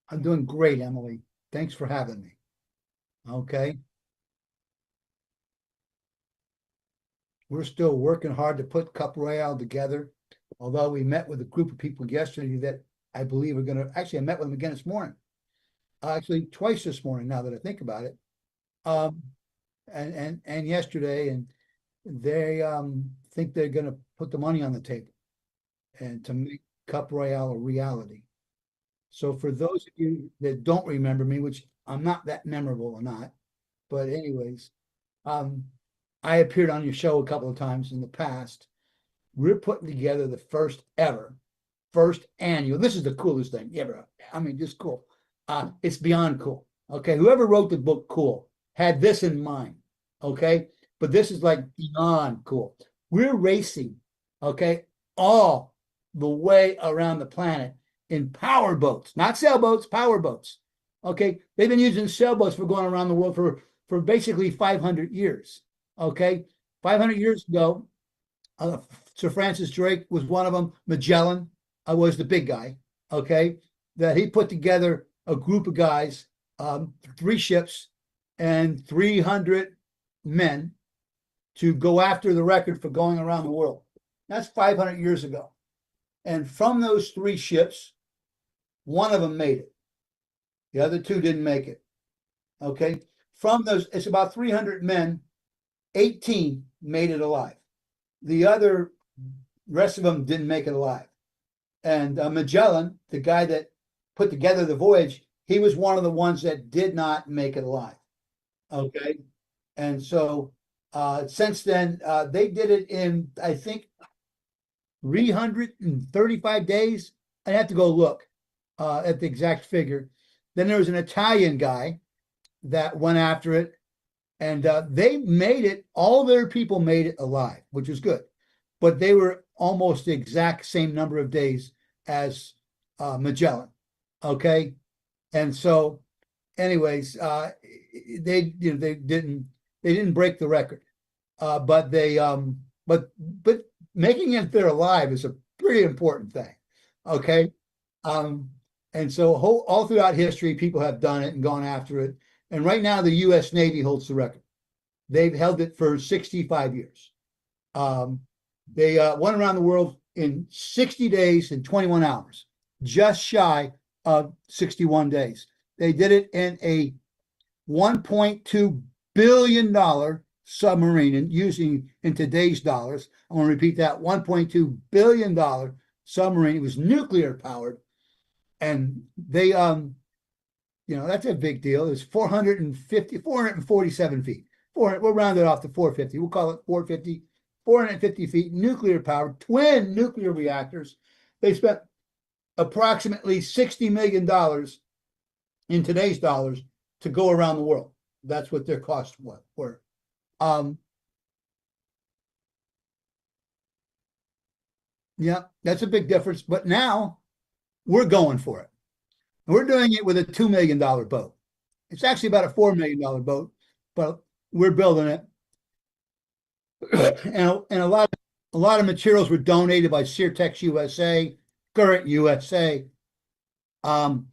I'm doing great, Emily. Thanks for having me. Okay. We're still working hard to put Cup Royale together. Although we met with a group of people yesterday that I believe are going to actually, I met with them again this morning. Actually, twice this morning, now that I think about it. Um, and yesterday, and they think they're going to put the money on the table and to make Cup Royale a reality. So for those of you that don't remember me, which I'm not that memorable or not, but anyways, um, I appeared on your show a couple of times in the past. We're putting together the first ever, first annual. This is the coolest thing ever. I mean, just cool. It's beyond cool. Okay. Whoever wrote the book, Cool, had this in mind. Okay. But this is like beyond cool. We're racing, okay, all the way around the planet in power boats, not sailboats, power boats. Okay. They've been using sailboats for going around the world for basically 500 years. Okay. 500 years ago, uh, Sir Francis Drake was one of them. Magellan was the big guy, okay, that he put together a group of guys, three ships and 300 men to go after the record for going around the world. That's 500 years ago. And from those three ships, one of them made it. The other two didn't make it. Okay. From those, it's about 300 men, 18 made it alive. The other rest of them didn't make it alive. And Magellan, the guy that put together the voyage, he was one of the ones that did not make it alive. Okay. And so since then, they did it in, I think, 335 days. I have to go look at the exact figure. Then there was an Italian guy that went after it, and they made it. All their people made it alive, which was good, but they were almost the exact same number of days as Magellan. Okay, and so, anyways, they didn't break the record, but but making it there alive is a pretty important thing. Okay, um, and so all throughout history, people have done it and gone after it. And right now, the U.S. Navy holds the record. They've held it for 65 years. Um, they went around the world in 60 days and 21 hours, just shy of 61 days. They did it in a $1.2 billion submarine, and using in today's dollars, I'm going to repeat that $1.2 billion submarine. It was nuclear powered, and they that's a big deal. It's 447 feet. 400, we'll round it off to 450. We'll call it 450, 450 feet, nuclear powered, twin nuclear reactors. They spent approximately $60 million in today's dollars to go around the world. That's what their costs were. Yeah, that's a big difference. But now we're going for it. We're doing it with a $2 million boat. It's actually about a $4 million boat, but we're building it. And a lot of materials were donated by Seartex USA, Current USA. Um,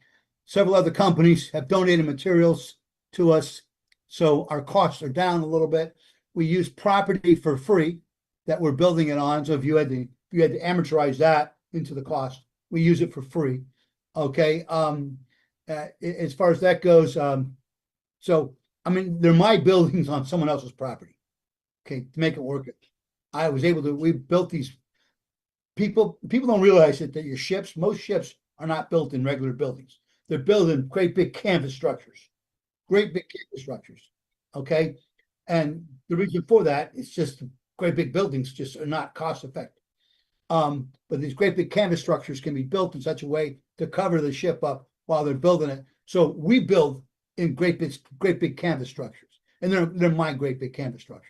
Several other companies have donated materials to us, so our costs are down a little bit. We use property for free that we're building it on. So if you had to amortize that into the cost, we use it for free. Okay. As far as that goes, so I mean, they're my buildings on someone else's property. Okay, to make it work. I was able to. We built these. People don't realize it that most ships are not built in regular buildings. They're built in great big canvas structures. Great big canvas structures. Okay, and the reason for that is just great big buildings just are not cost effective. But these great big canvas structures can be built in such a way to cover the ship up while they're building it. So we build in great big canvas structures, and they're my great big canvas structures.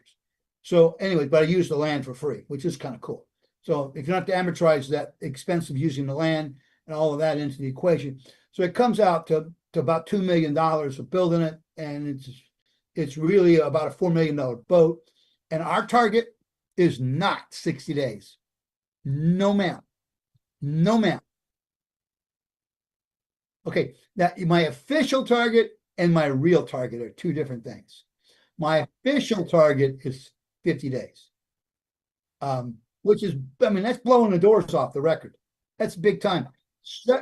So anyway, but I use the land for free, which is kind of cool. So if you don't have to amortize that expense of using the land and all of that into the equation, so it comes out to about $2 million of building it, and it's really about a $4 million boat. And our target is not 60 days. No, ma'am. No, ma'am. Okay, now my official target and my real target are two different things. My official target is 50 days, which is, I mean, that's blowing the doors off the record. That's big time. Se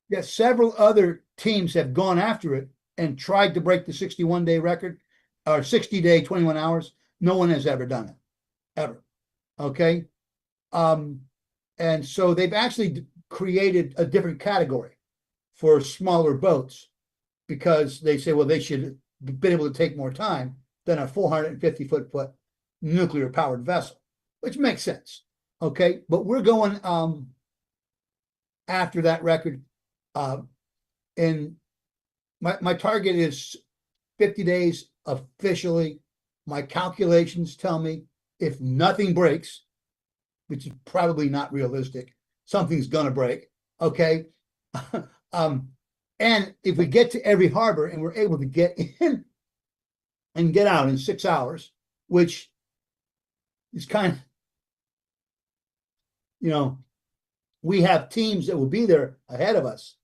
yeah, several other teams have gone after it and tried to break the 61-day record or 60-day, 21 hours. No one has ever done it, ever. Okay. Um, and so they've actually created a different category for smaller boats because they say, well, they should have been able to take more time than a 450-foot nuclear powered vessel, which makes sense. Okay. But we're going after that record. And my target is 50 days officially. My calculations tell me if nothing breaks, which is probably not realistic, something's going to break. Okay. And if we get to every harbor and we're able to get in and get out in 6 hours, which is kind of, we have teams that will be there ahead of us.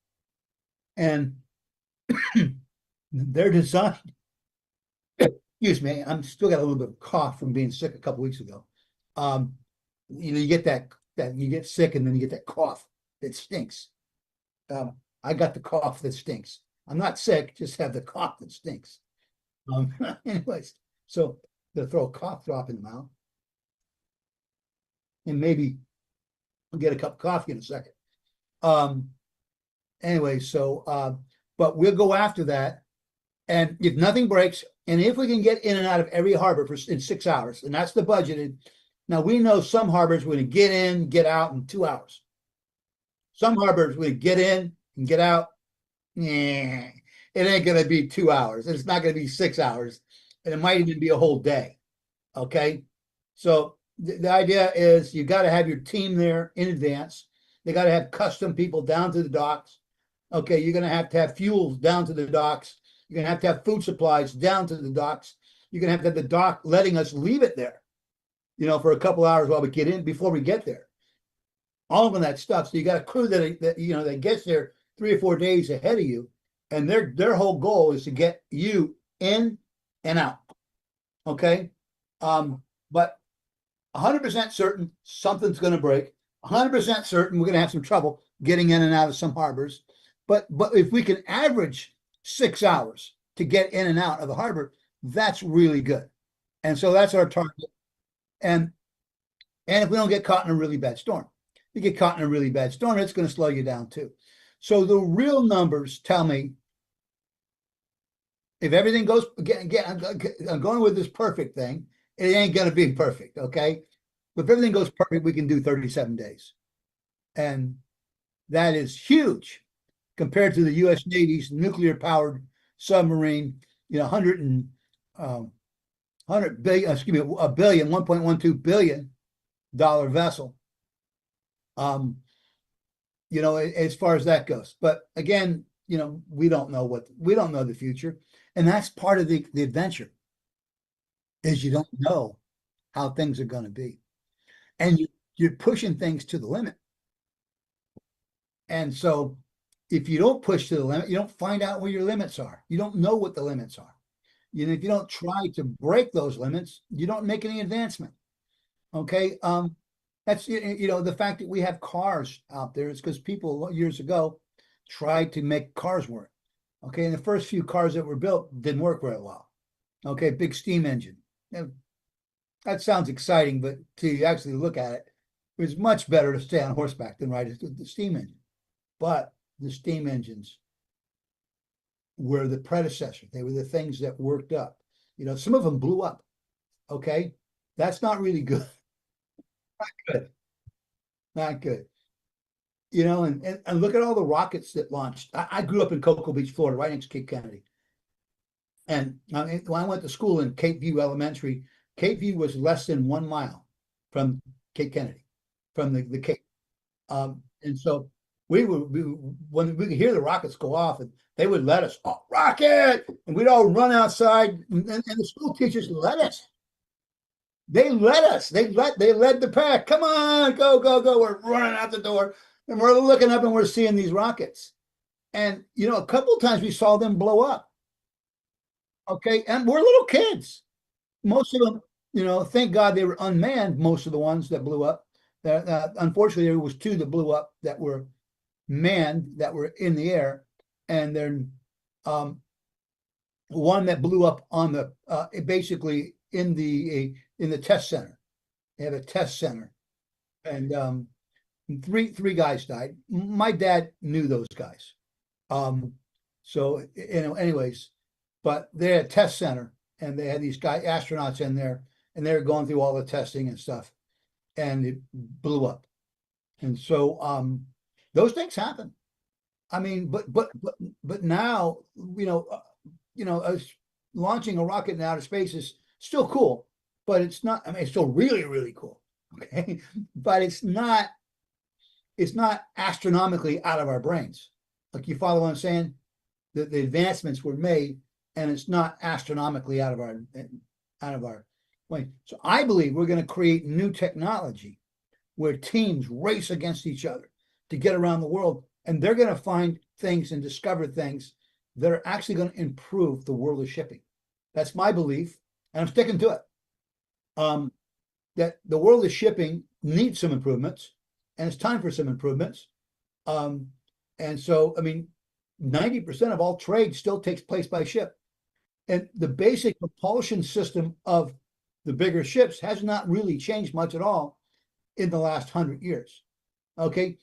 And they're designed, excuse me, I'm still got a little bit of cough from being sick a couple weeks ago. You get that you get sick and then you get that cough that stinks. I got the cough that stinks. I'm not sick, just have the cough that stinks. Anyways, so they'll throw a cough drop in the mouth. And maybe I'll get a cup of coffee in a second. Anyway, so but we'll go after that. And if nothing breaks, and if we can get in and out of every harbor in 6 hours, and that's the budgeted. Now we know some harbors we're going to get in, get out in 2 hours. Some harbors we get in and get out. It ain't going to be 2 hours. It's not going to be 6 hours, and it might even be a whole day. Okay, so the idea is you got to have your team there in advance. They got to have custom people down to the docks. Okay, you're going to have fuels down to the docks. You're going to have food supplies down to the docks. You're going to have the dock letting us leave it there, for a couple hours while we get in before we get there. All of that stuff. So you got a crew that gets there 3 or 4 days ahead of you, and their whole goal is to get you in and out. Okay, but 100% certain something's going to break. 100% certain we're going to have some trouble getting in and out of some harbors. But if we can average 6 hours to get in and out of the harbor, that's really good. And so that's our target. And if we don't get caught in a really bad storm, you get caught in a really bad storm, it's going to slow you down too. So the real numbers tell me if everything goes, I'm going with this perfect thing, it ain't going to be perfect. Okay. But if everything goes perfect, we can do 37 days. And that is huge compared to the U.S. Navy's nuclear-powered submarine, 100 billion, $1.12 billion vessel. As far as that goes. But again, we don't know the future, and that's part of the adventure. Is you don't know how things are going to be, and you're pushing things to the limit. And so if you don't push to the limit, you don't find out where your limits are. You don't know what the limits are. If you don't try to break those limits, you don't make any advancement. Okay. That's, the fact that we have cars out there is because people years ago tried to make cars work. Okay. And the first few cars that were built didn't work very well. Okay. Big steam engine. That sounds exciting, but to actually look at it, it was much better to stay on horseback than ride the steam engine. But the steam engines were the predecessor. They were the things that worked up. Some of them blew up. Okay. That's not really good. Not good. Not good. And look at all the rockets that launched. I grew up in Cocoa Beach, Florida, right next to Cape Kennedy. And when I went to school in Cape View Elementary, Cape View was less than 1 mile from Cape Kennedy, from the Cape. And so when we could hear the rockets go off, and they would let us, rocket, and we'd all run outside, and the school teachers let us. They let us. They led the pack. Come on, go, go, go. We're running out the door. And we're looking up and we're seeing these rockets. And, a couple of times we saw them blow up. Okay. And we're little kids. Most of them, thank God they were unmanned, most of the ones that blew up. Unfortunately, there was two that blew up that were manned, that were in the air. And then one that blew up on the basically in the test center. They have a test center. And three guys died. My dad knew those guys. Um, so anyways, but they're a test center and they had these astronauts in there and they were going through all the testing and stuff, and it blew up. And so those things happen. I mean, but now, us launching a rocket in outer space is still cool, but it's not. I mean, it's still really, really cool. Okay, but it's not astronomically out of our brains. Like, you follow what I'm saying? The advancements were made, and it's not astronomically out of our way. So I believe we're going to create new technology where teams race against each other to get around the world, and they're going to find things and discover things that are actually going to improve the world of shipping. That's my belief, and I'm sticking to it. That the world of shipping needs some improvements, and it's time for some improvements. And so, I mean, 90% of all trade still takes place by ship. And the basic propulsion system of the bigger ships has not really changed much at all in the last 100 years. Okay.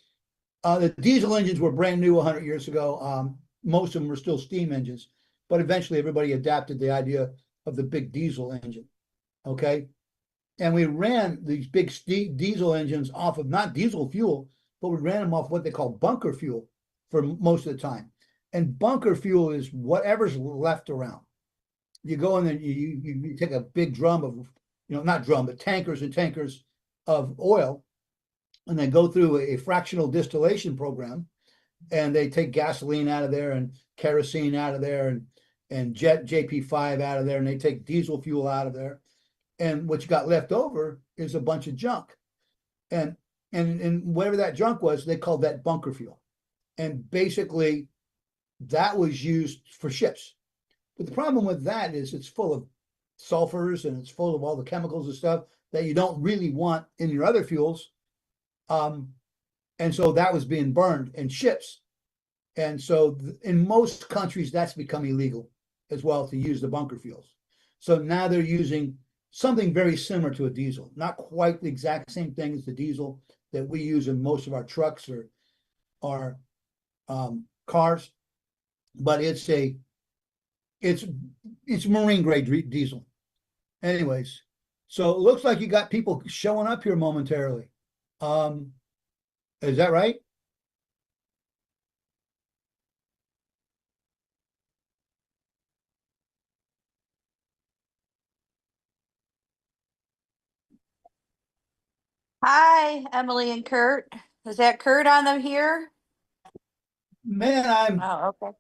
The diesel engines were brand new 100 years ago. Most of them were still steam engines, but eventually everybody adapted the idea of the big diesel engine. Okay. And we ran these big diesel engines off of not diesel fuel, but we ran them off what they call bunker fuel for most of the time. And bunker fuel is whatever's left around. You go in there, you take a big drum of, not drum, but tankers and tankers of oil, and they go through a fractional distillation program, and they take gasoline out of there and kerosene out of there and JP5 out of there, and they take diesel fuel out of there. And what you got left over is a bunch of junk. And whatever that junk was, they called that bunker fuel. And basically, that was used for ships. But the problem with that is it's full of sulfurs and it's full of all the chemicals and stuff that you don't really want in your other fuels. And so that was being burned in ships. And so in most countries, that's become illegal as well to use the bunker fuels. So now they're using something very similar to a diesel, not quite the exact same thing as the diesel that we use in most of our trucks or our cars, but it's marine grade diesel. Anyways, so it looks like you got people showing up here momentarily. Is that right? Hi, Emily and Kurt. Is that Kurt on them here? Man, I'm Oh, okay.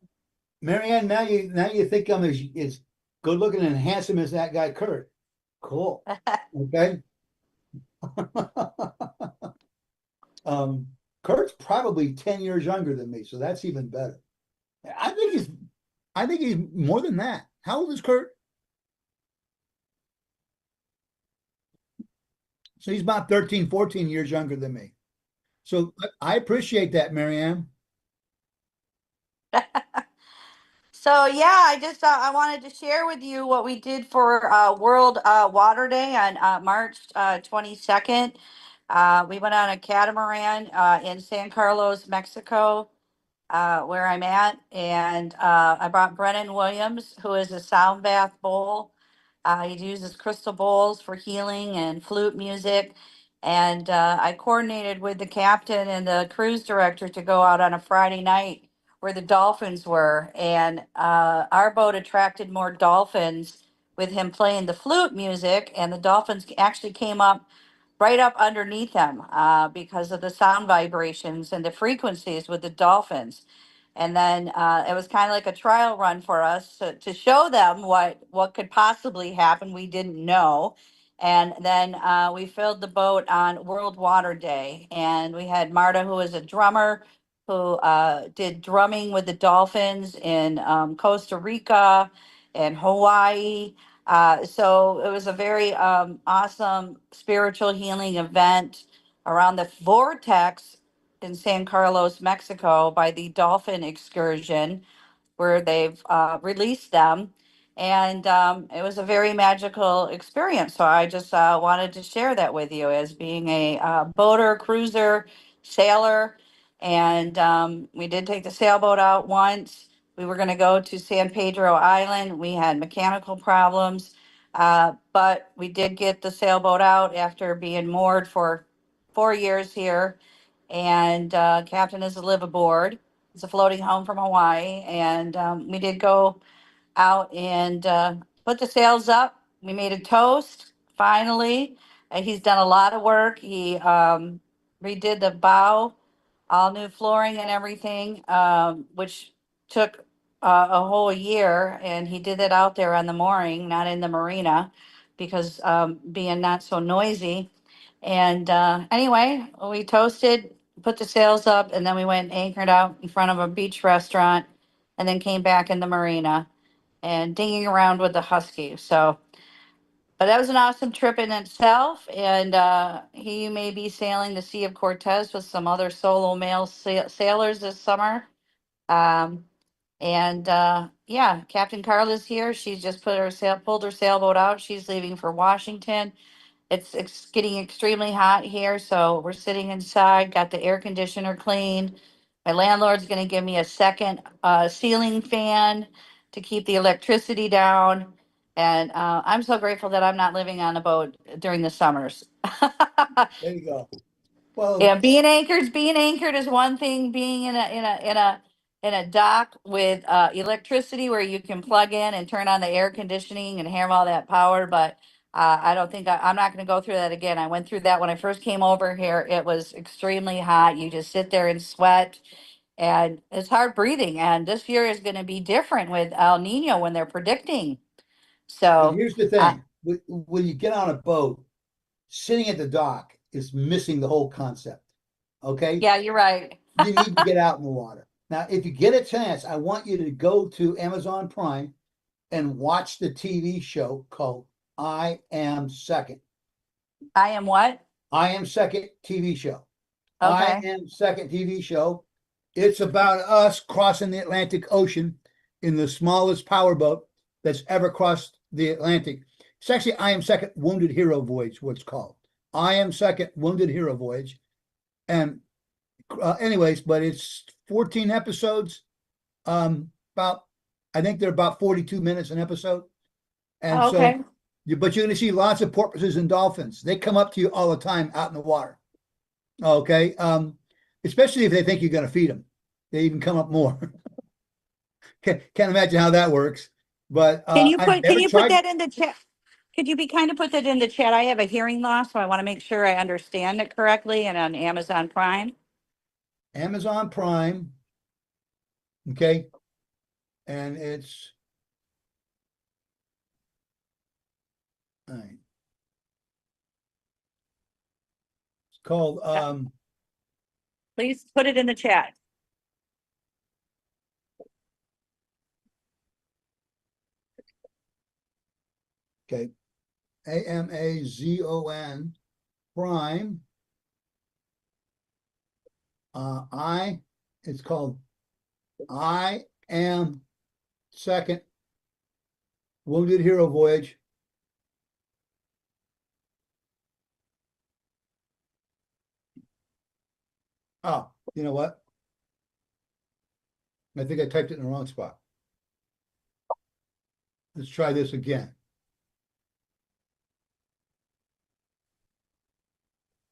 Marianne. Now you think I'm as good looking and handsome as that guy Kurt. Cool. Okay. um, Kurt's probably 10 years younger than me, so that's even better. I think he's I think he's more than that. How old is Kurt? So he's about 13, 14 years younger than me. So I appreciate that, Marianne. So yeah, I just I wanted to share with you what we did for World Water Day on March 22nd. We went on a catamaran in San Carlos, Mexico, where I'm at, and I brought Brennan Williams, who is a sound bath bowl. He uses crystal bowls for healing and flute music. And I coordinated with the captain and the cruise director to go out on a Friday night where the dolphins were. And our boat attracted more dolphins with him playing the flute music, and the dolphins actually came up right up underneath them because of the sound vibrations and the frequencies with the dolphins. And then it was kind of like a trial run for us to show them what could possibly happen. We didn't know. And then we filled the boat on World Water Day. And we had Marta, who is a drummer, who did drumming with the dolphins in Costa Rica and Hawaii. So it was a very awesome spiritual healing event around the vortex in San Carlos, Mexico, by the dolphin excursion where they've released them. And it was a very magical experience. So I just wanted to share that with you as being a boater, cruiser, sailor. And we did take the sailboat out once. We were going to go to San Pedro Island. We had mechanical problems, but we did get the sailboat out after being moored for 4 years here. And captain is to live aboard. It's a floating home from Hawaii, and we did go out and put the sails up. We made a toast finally. He's done a lot of work. He redid the bow, all new flooring and everything, which took a whole year. And he did it out there on the mooring, not in the marina, because being not so noisy. And anyway, we toasted, put the sails up, and then we went and anchored out in front of a beach restaurant, and then came back in the marina and dinging around with the husky. So, but that was an awesome trip in itself. And he may be sailing the Sea of Cortez with some other solo male sailors this summer. Um, and yeah, Captain Carla's here. She's just pulled her sailboat out. She's leaving for Washington. It's getting extremely hot here, so we're sitting inside, got the air conditioner cleaned. My landlord's gonna give me a second ceiling fan to keep the electricity down. And I'm so grateful that I'm not living on a boat during the summers. There you go. Well, Yeah, being anchored is one thing. Being in a dock with electricity where you can plug in and turn on the air conditioning and have all that power, but I don't think I'm not going to go through that again. I went through that when I first came over here. It was extremely hot. You just sit there and sweat, and it's hard breathing. And this year is going to be different with El Nino when they're predicting. but So, here's the thing. When you get on a boat, sitting at the dock is missing the whole concept. Okay? yeah, you're right. You need to get out in the water. Now, if you get a chance, I want you to go to Amazon Prime and watch the TV show called I Am Second. I am what? I Am Second TV show. I Okay. Am Second TV show. It's about us crossing the Atlantic Ocean in the smallest powerboat that's ever crossed the Atlantic. It's actually I Am Second Wounded Hero Voyage, what's called. I Am Second Wounded Hero Voyage. And anyways, but it's 14 episodes. About I think they're about 42 minutes an episode. And Oh, so okay. but you're going to see lots of porpoises and dolphins. They come up to you all the time out in the water. Okay. Especially if they think you're going to feed them. They even come up more. Can't imagine how that works. But I've Can never you put tried that in the chat? Could you be kind of put that in the chat? I have a hearing loss, so I want to make sure I understand it correctly and on Amazon Prime. Amazon Prime. Okay. And it's all right. It's called Please put it in the chat. okay. Amazon Prime. It's called I Am Second Wounded Hero Voyage. Oh, you know what? I think I typed it in the wrong spot. Let's try this again.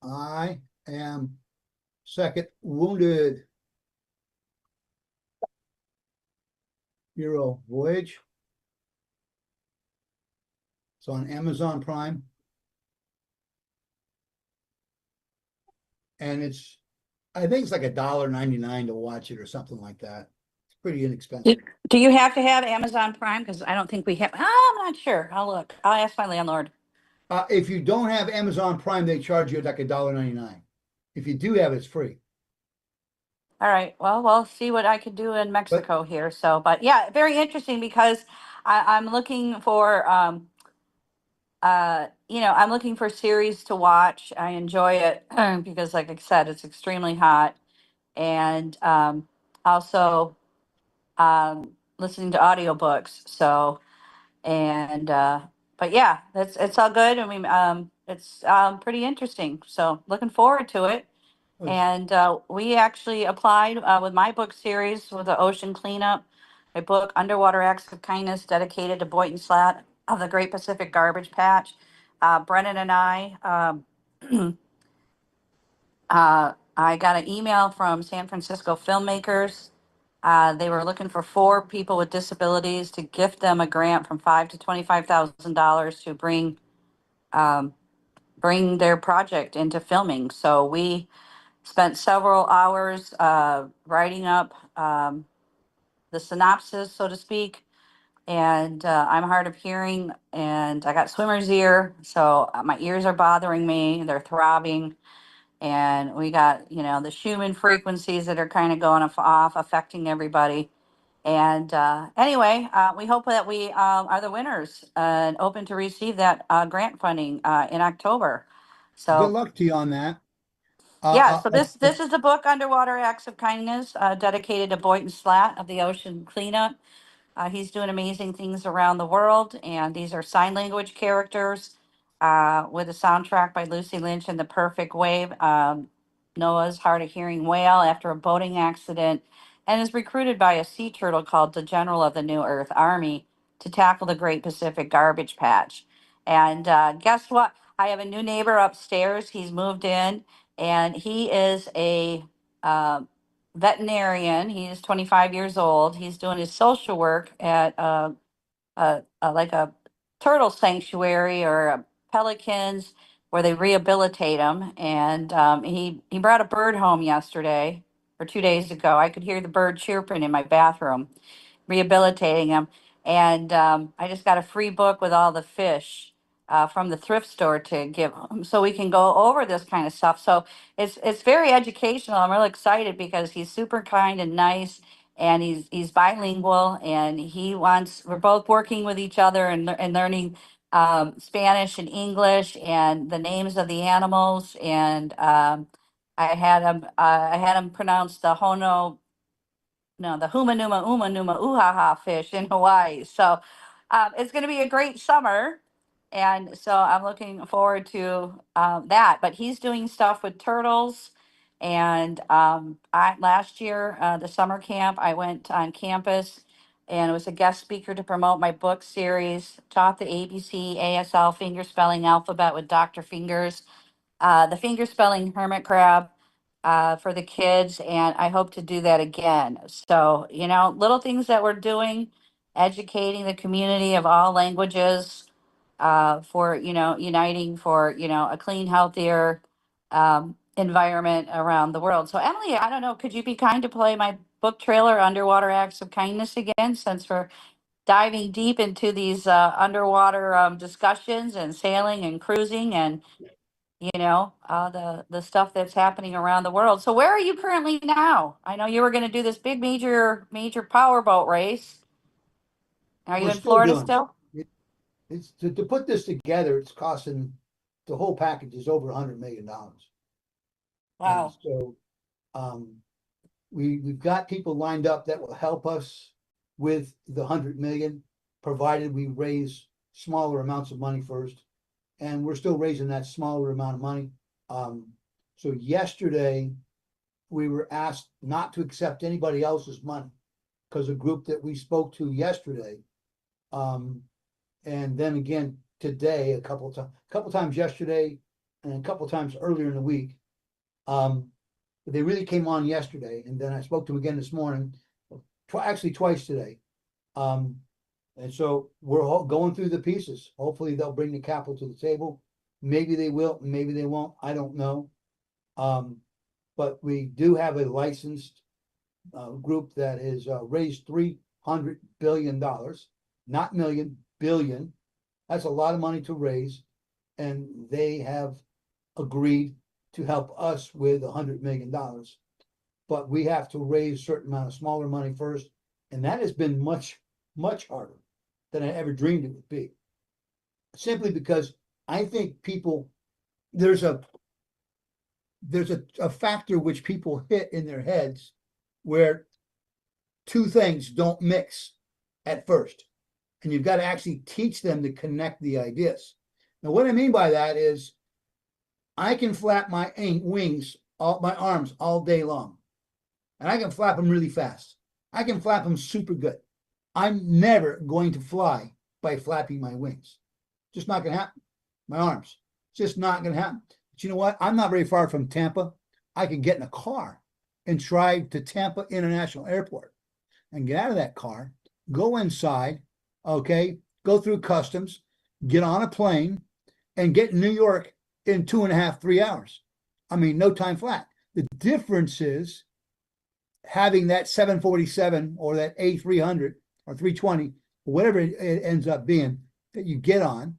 I am second wounded hero voyage. It's on Amazon Prime. And I think it's like $1.99 to watch it or something like that. It's pretty Do inexpensive. do you have to have Amazon Prime? Because I don't think we have. I'm not sure. I'll look. I'll ask my landlord. If you don't have Amazon Prime, they charge you like $1.99. If you do have it, it's free. All right. Well, we'll see what I can do in But Mexico here. So, but yeah, very interesting because I'm looking for I'm looking for series to watch. I enjoy it because, like I said, it's extremely hot, and also listening to audiobooks. So, and but yeah, it's all good. I mean, it's pretty interesting. So, looking forward to it. it's And we actually applied with my book series with the ocean cleanup, a book, Underwater Acts of Kindness, dedicated to Boynton Slat of the Great Pacific Garbage Patch. Brennan and I got an email from San Francisco filmmakers. They were looking for 4 people with disabilities to gift them a grant from $5,000 to $25,000 to um, bring their project into filming. So we spent several hours writing up the synopsis, so to speak. And I'm hard of hearing, and I got swimmer's ear, so my ears are bothering me. They're throbbing, and we got the Schumann frequencies that are kind of going off, affecting everybody. And anyway, we hope that we are the winners and open to receive that grant funding in October. good So luck to you on that. yeah, so Uh, this is the book Underwater Acts of Kindness, dedicated to Boynton Slat of the Ocean Cleanup. He's doing amazing things around the world, and these are sign language characters with a soundtrack by Lucy Lynch and The Perfect Wave. Noah's hard of hearing whale after a boating accident, and is recruited by a sea turtle called the General of the New Earth Army to tackle the Great Pacific Garbage Patch. And guess what? I have a new neighbor upstairs. He's moved in, and he is a uh, veterinarian. He is 25 years old. He's doing his social work at like a turtle sanctuary or pelicans where they rehabilitate them. And he brought a bird home yesterday or 2 days ago. I could hear the bird chirping in my bathroom, rehabilitating them. And I just got a free book with all the fish from the thrift store to give him, so we can go over this kind of stuff. So it's very educational. I'm really excited because he's super kind and nice, and he's bilingual, and he wants. We're both working with each other and learning Spanish and English and the names of the animals. And I had him pronounce the Hono no, the Humanuma Umanuma Uhaha fish in Hawaii. So it's going to be a great summer. And so I'm looking forward to that. But he's doing stuff with turtles. And last year, the summer camp, I went on campus and was a guest speaker to promote my book series, taught the ABC, ASL finger spelling alphabet with Dr. Fingers, the finger spelling hermit crab for the kids, and I hope to do that again. So, little things that we're doing, educating the community of all languages for, uniting for, a clean, healthier environment around the world. So, Emily, I don't know, could you be kind to play my book trailer, Underwater Acts of Kindness, again, since we're diving deep into these underwater discussions and sailing and cruising and the stuff that's happening around the world. So where are you currently now? I know you were going to do this big major powerboat race. Are you we're in still Florida doing still? it. It's to put this together, it's costing the whole package is over $100 million. And Wow. so um, we've got people lined up that will help us with the 100 million, provided we raise smaller amounts of money first. And we're still raising that smaller amount of money. Um, so yesterday we were asked not to accept anybody else's money because a group that we spoke to yesterday, and then again today, a couple times yesterday, and a couple times earlier in the week. They really came on yesterday, and then I spoke to them again this morning, actually twice today. Um, and so we're all going through the pieces. Hopefully they'll bring the capital to the table. Maybe they will, maybe they won't. I don't know. Um, but we do have a licensed group that has raised $300 billion, not million, billion. That's a lot of money to raise. and they have agreed to help us with $100 million. But we have to raise a certain amount of smaller money first, and that has been much, much harder than I ever dreamed it would be. Simply because I think people, there's a factor which people hit in their heads where two things don't mix at first. And you've got to actually teach them to connect the ideas. Now, what I mean by that is I can flap my wings, my arms all day long. And I can flap them really fast. I can flap them super good. I'm never going to fly by flapping my wings. Just not going to happen. My arms. Just not going to happen. But you know what? I'm not very far from Tampa. I can get in a car and drive to Tampa International Airport and get out of that car, go inside, okay, go through customs, get on a plane, and get in New York in 2.5, 3 hours. I mean, no time flat. The difference is having that 747 or that A300 or 320, whatever it ends up being, that you get on,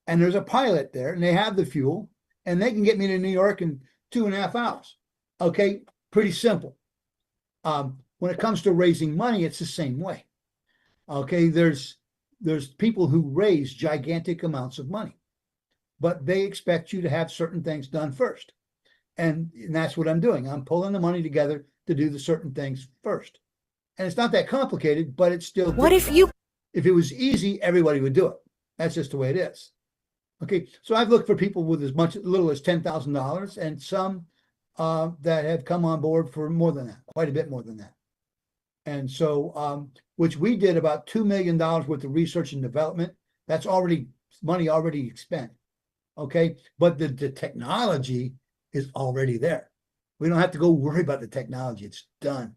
and there's a pilot there, and they have the fuel, and they can get me to New York in 2.5 hours. Okay, pretty simple. When it comes to raising money, it's the same way. Okay, there's people who raise gigantic amounts of money, but they expect you to have certain things done first. And that's what I'm doing. I'm pulling the money together to do the certain things first. And it's not that complicated, but it's still What difficult. if If it was easy, everybody would do it. That's just the way it is. Okay, so I've looked for people with as little as $10,000, and some that have come on board for more than that, quite a bit more than that. And so, which we did about $2 million worth of research and development. That's already money already spent. Okay, but the technology is already there. We don't have to go worry about the technology. It's done.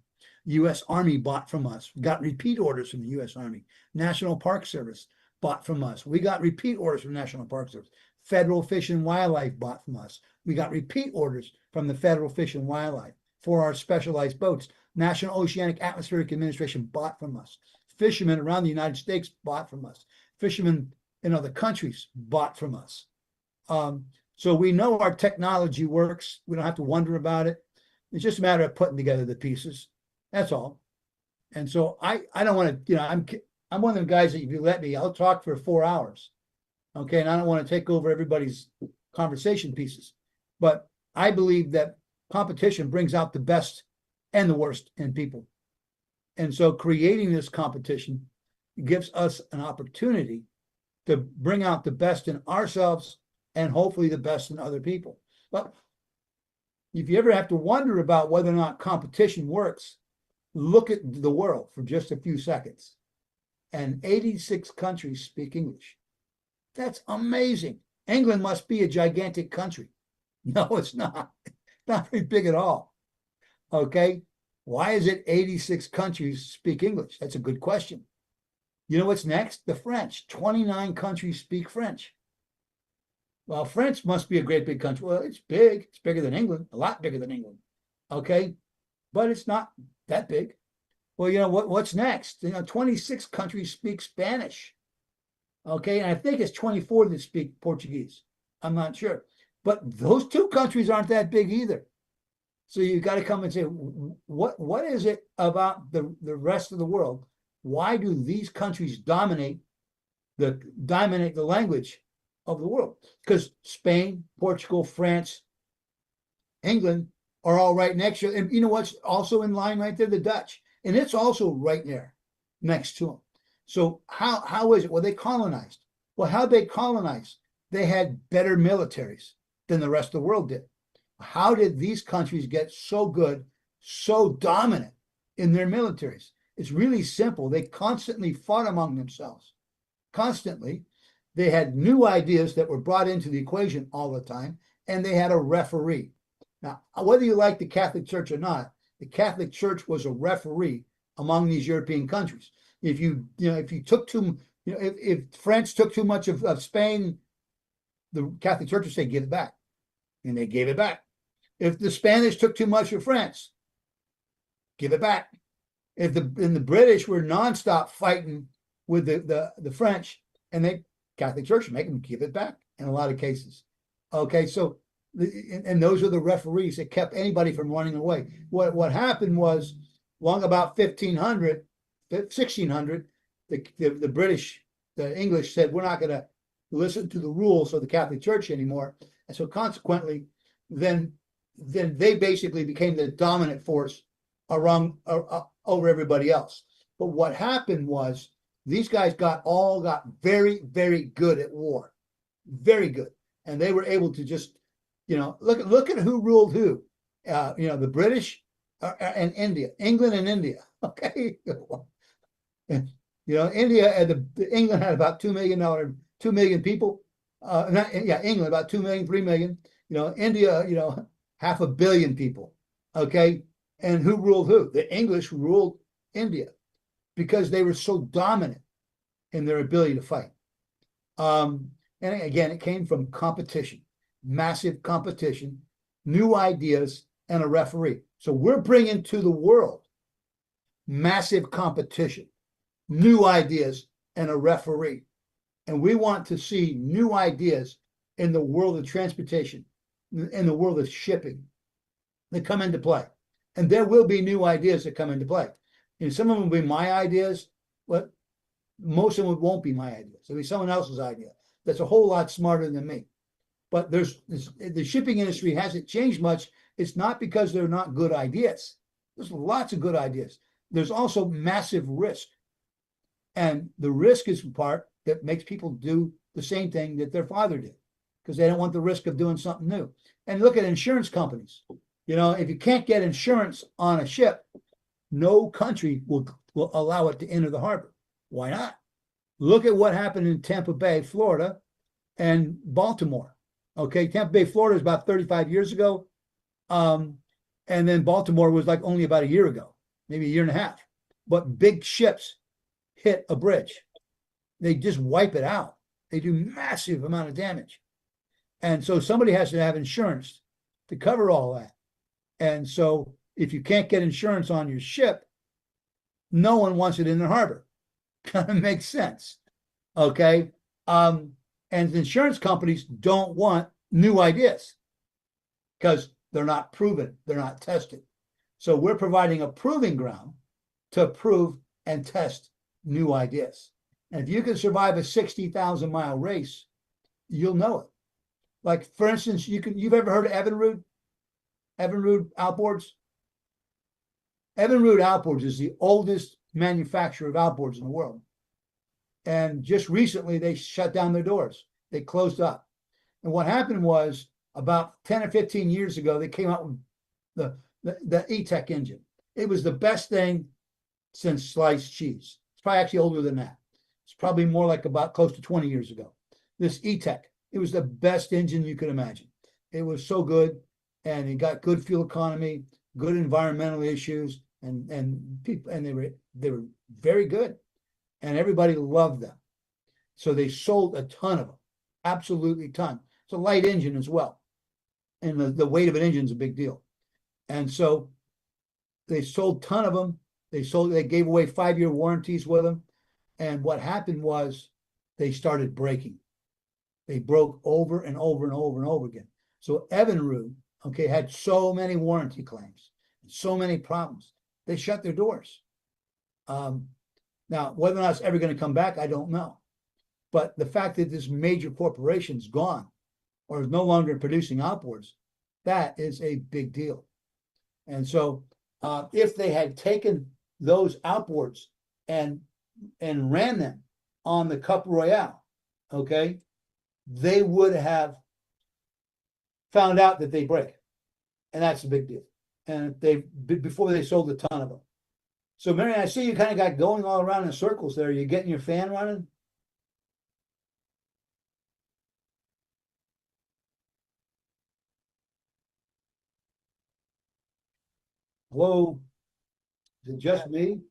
U.S. Army bought from us. We got repeat orders from the U.S. Army. National Park Service bought from us. We got repeat orders from National Park Service. Federal Fish and Wildlife bought from us. We got repeat orders from the Federal Fish and Wildlife for our specialized boats. National Oceanic Atmospheric Administration bought from us. Fishermen around the United States bought from us. Fishermen in other countries bought from us. So we know our technology works. We don't have to wonder about it. It's just a matter of putting together the pieces. That's all. And so I don't want to, I'm one of the guys that if you let me, I'll talk for 4 hours. Okay. And I don't want to take over everybody's conversation pieces. But I believe that competition brings out the best and the worst in people. And so creating this competition gives us an opportunity to bring out the best in ourselves and hopefully the best in other people. But if you ever have to wonder about whether or not competition works, look at the world for just a few seconds. And 86 countries speak English. That's amazing. England must be a gigantic country. No, it's not. Not very big at all. Okay. Why is it 86 countries speak English? That's a good question. You know what's next? The French. 29 countries speak French. Well, France must be a great big country. Well, it's big. It's bigger than England, a lot bigger than England. Okay. But it's not that big. Well, what's next? 26 countries speak Spanish. Okay. And I think it's 24 that speak Portuguese. I'm not sure. But those two countries aren't that big either. So you got to come and say, what is it about the rest of the world? Why do these countries dominate the language of the world? Because Spain, Portugal, France, England are all right next to it. And you know what's also in line right there? The Dutch. And it's also right there next to them. So how is it? Well, they colonized. Well, how'd they colonize? They had better militaries than the rest of the world did. How did these countries get so good, so dominant in their militaries? It's really simple. They constantly fought among themselves. Constantly. They had new ideas that were brought into the equation all the time, and they had a referee. Now, whether you like the Catholic Church or not, the Catholic Church was a referee among these European countries. If if France took too much of Spain, the Catholic Church would say, give it back. And they gave it back. If the Spanish took too much of France, give it back. If the British were nonstop fighting with the French, and the Catholic Church make them give it back. in a lot of cases. Okay, so and those are the referees that kept anybody from running away. What happened was long about 1500, 1600, the British, the English said, we're not going to listen to the rules of the Catholic Church anymore. And so consequently, then they basically became the dominant force around over everybody else. But what happened was these guys got very, very good at war, very good, and they were able to just, look at who ruled who, the British and India, England and India. Okay, India England had about $2 million people. England about 2 million, 3 million. India, 500 million people. Okay, and who ruled who? The English ruled India because they were so dominant in their ability to fight. And again, it came from competition, massive competition, new ideas, and a referee. So we're bringing to the world massive competition, new ideas, and a referee. And we want to see new ideas in the world of transportation, in the world of shipping, that come into play. And there will be new ideas that come into play. And some of them will be my ideas, but most of them won't be my ideas. It'll be someone else's idea that's a whole lot smarter than me. But the shipping industry hasn't changed much. It's not because they're not good ideas. There's lots of good ideas. There's also massive risk. And the risk is the part that makes people do the same thing that their father did, because they don't want the risk of doing something new. And look at insurance companies. If you can't get insurance on a ship, no country will allow it to enter the harbor. Why not? Look at what happened in Tampa Bay, Florida, and Baltimore. Okay, Tampa Bay, Florida is about 35 years ago. And then Baltimore was like only about a year ago, maybe a year and a half. But big ships hit a bridge. They just wipe it out. They do massive amount of damage. And so somebody has to have insurance to cover all that. And so if you can't get insurance on your ship, no one wants it in the harbor. Kind of makes sense. Okay. And insurance companies don't want new ideas because they're not proven, they're not tested. So we're providing a proving ground to prove and test new ideas. And if you can survive a 60,000-mile race, you'll know it. Like, for instance, you've ever heard of Evinrude? Evinrude outboards? Evinrude outboards is the oldest manufacturer of outboards in the world. And just recently, they shut down their doors. They closed up. And what happened was about 10 or 15 years ago, they came out with the E-Tech engine. It was the best thing since sliced cheese. It's probably actually older than that. It's probably more like about close to 20 years ago. This E-Tech, it was the best engine you could imagine. It was so good, and it got good fuel economy, good environmental issues, and people, and they were very good, and everybody loved them. So they sold a ton of them, absolutely ton. It's a light engine as well, and the weight of an engine is a big deal. And so they sold a ton of them. They gave away 5-year warranties with them. And what happened was they started breaking. They broke over and over and over and over again. So Evinrude, okay, had so many warranty claims, so many problems. They shut their doors. Now, whether or not it's ever going to come back, I don't know. But the fact that this major corporation's gone or is no longer producing outboards, that is a big deal. And so if they had taken those outboards and ran them on the Cup Royale, okay, they would have found out that they break. And that's a big deal. And before they sold a ton of them. So Marianne, I see you kind of got going all around in circles there. You getting your fan running? Hello? Is it just me?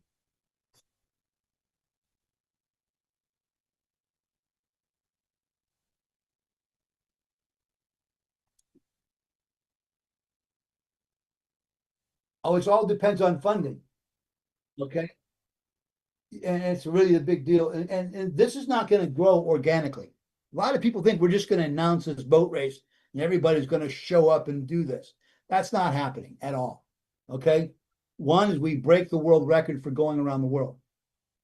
Oh, it all depends on funding. Okay. And it's really a big deal. And this is not going to grow organically. A lot of people think we're just going to announce this boat race and everybody's going to show up and do this. That's not happening at all. Okay. One is we break the world record for going around the world.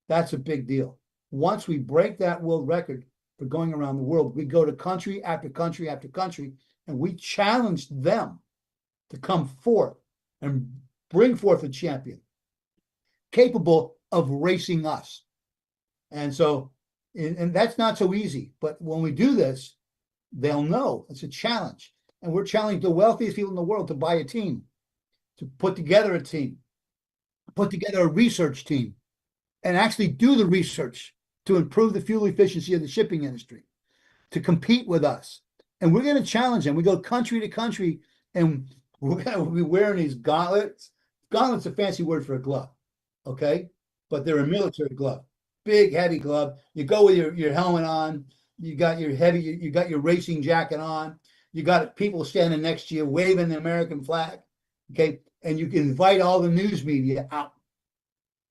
That's a big deal. Once we break that world record for going around the world, we go to country after country after country, and we challenge them to come forth and bring forth a champion capable of racing us. And so, and that's not so easy. But when we do this, they'll know it's a challenge. And we're challenging the wealthiest people in the world to buy a team, to put together a team, put together a research team, and actually do the research to improve the fuel efficiency of the shipping industry, to compete with us. And we're going to challenge them. We go country to country, and we're going to be wearing these gauntlets. Gauntlet's a fancy word for a glove, okay? But they're a military glove, big, heavy glove. You go with your helmet on. You got your heavy, you got your racing jacket on. You got people standing next to you waving the American flag, okay? And you can invite all the news media out,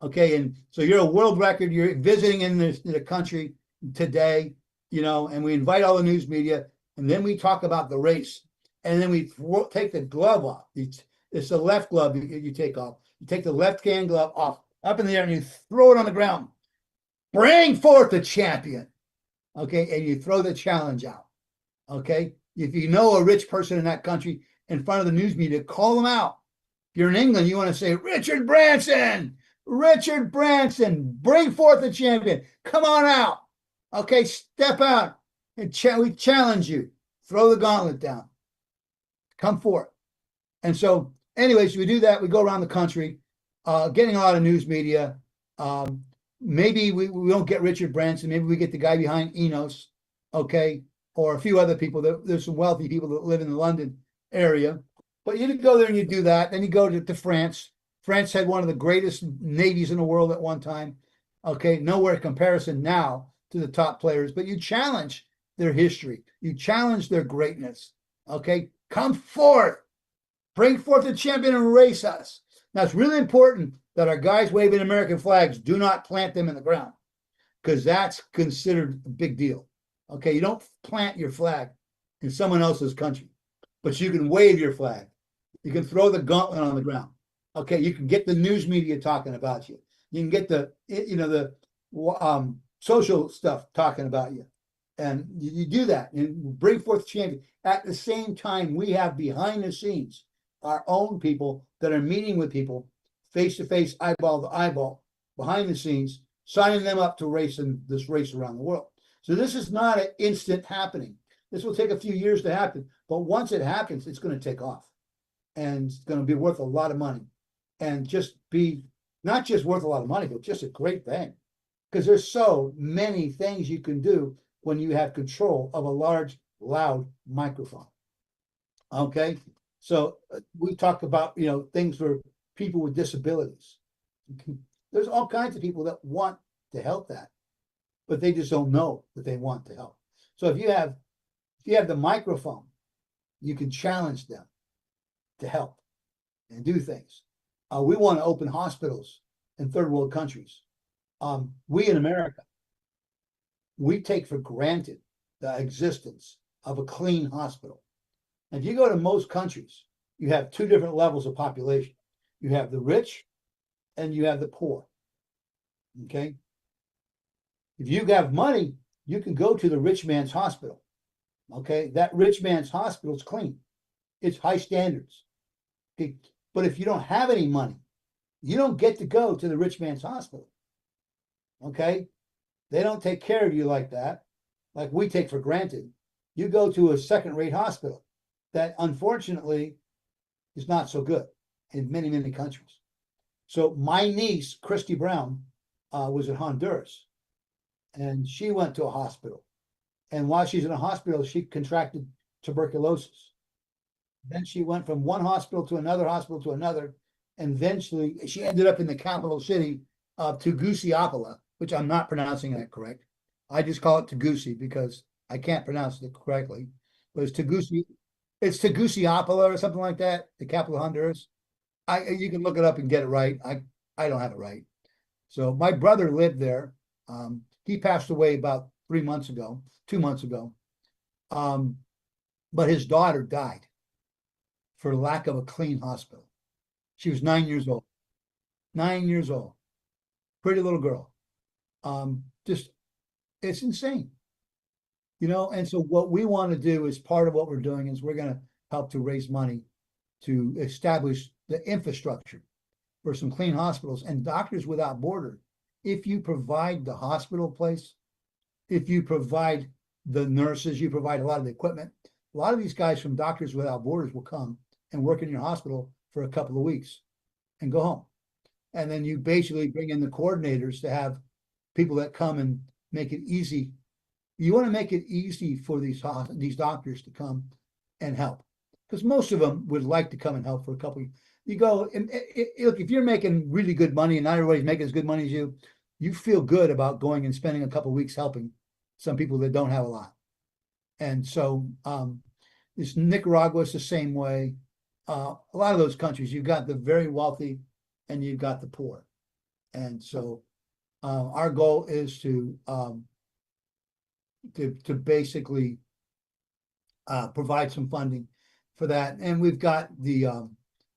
okay? And so you're a world record. You're visiting in the country today, you know, and we invite all the news media, and then we talk about the race, and then we take the glove off. It's the left glove you take off. You take the left-hand glove off, up in the air, and you throw it on the ground. Bring forth the champion, okay? And you throw the challenge out, okay? If you know a rich person in that country in front of the news media, call them out. If you're in England, you want to say, Richard Branson, bring forth the champion. Come on out. Okay, step out. And we challenge you. Throw the gauntlet down. Come forth. And so, anyways, we do that. We go around the country, getting a lot of news media. Maybe we don't get Richard Branson. Maybe we get the guy behind Enos, okay, or a few other people. There's some wealthy people that live in the London area. But you go there and you do that. Then you go to France. France had one of the greatest navies in the world at one time. Okay, nowhere in comparison now to the top players. But you challenge their history. You challenge their greatness. Okay, come forth. Bring forth the champion and race us. Now, it's really important that our guys waving American flags do not plant them in the ground, because that's considered a big deal. Okay, you don't plant your flag in someone else's country, but you can wave your flag. You can throw the gauntlet on the ground. Okay, you can get the news media talking about you. You can get the, you know, the social stuff talking about you. And you do that and bring forth champion. At the same time, we have behind the scenes our own people that are meeting with people face to face, eyeball to eyeball, behind the scenes, signing them up to race in this race around the world. So this is not an instant happening. This will take a few years to happen, but once it happens, it's going to take off, and it's going to be worth a lot of money, and just be not just worth a lot of money, but just a great thing, because there's so many things you can do when you have control of a large, loud microphone. Okay, so we talked about, you know, things for people with disabilities. There's all kinds of people that want to help that, but they just don't know that they want to help. So if you have the microphone, you can challenge them to help and do things. We want to open hospitals in third world countries. We in America, we take for granted the existence of a clean hospital. If you go to most countries, you have two different levels of population. You have the rich and you have the poor. Okay. If you have money, you can go to the rich man's hospital. Okay. That rich man's hospital is clean. It's high standards. Okay. But if you don't have any money, you don't get to go to the rich man's hospital. Okay. They don't take care of you like that, like we take for granted. You go to a second-rate hospital that unfortunately is not so good in many, many countries. So my niece, Christy Brown, was in Honduras, and she went to a hospital. And while she's in a hospital, she contracted tuberculosis. Then she went from one hospital to another, and eventually she ended up in the capital city of Tegucigalpa, which I'm not pronouncing that correct. I just call it Teguci because I can't pronounce it correctly. But it's Tegucigalpa or something like that, the capital of Honduras. You can look it up and get it right. I don't have it right. So my brother lived there. He passed away about 3 months ago, 2 months ago. But his daughter died for lack of a clean hospital. She was 9 years old. 9 years old. Pretty little girl. Just it's insane. And so what we want to do is part of what we're doing is we're going to help to raise money to establish the infrastructure for some clean hospitals and Doctors Without Border. If you provide the hospital place, if you provide the nurses, you provide a lot of the equipment, a lot of these guys from Doctors Without Borders will come and work in your hospital for a couple of weeks and go home. And then you basically bring in the coordinators to have people that come and make it easy. You want to make it easy for these doctors to come and help, because most of them would like to come and help for a couple. You go and look, if you're making really good money and not everybody's making as good money as you feel good about going and spending a couple of weeks helping some people that don't have a lot. And so this Nicaragua is the same way. A lot of those countries, you've got the very wealthy and you've got the poor. And so our goal is to basically provide some funding for that. And we've got the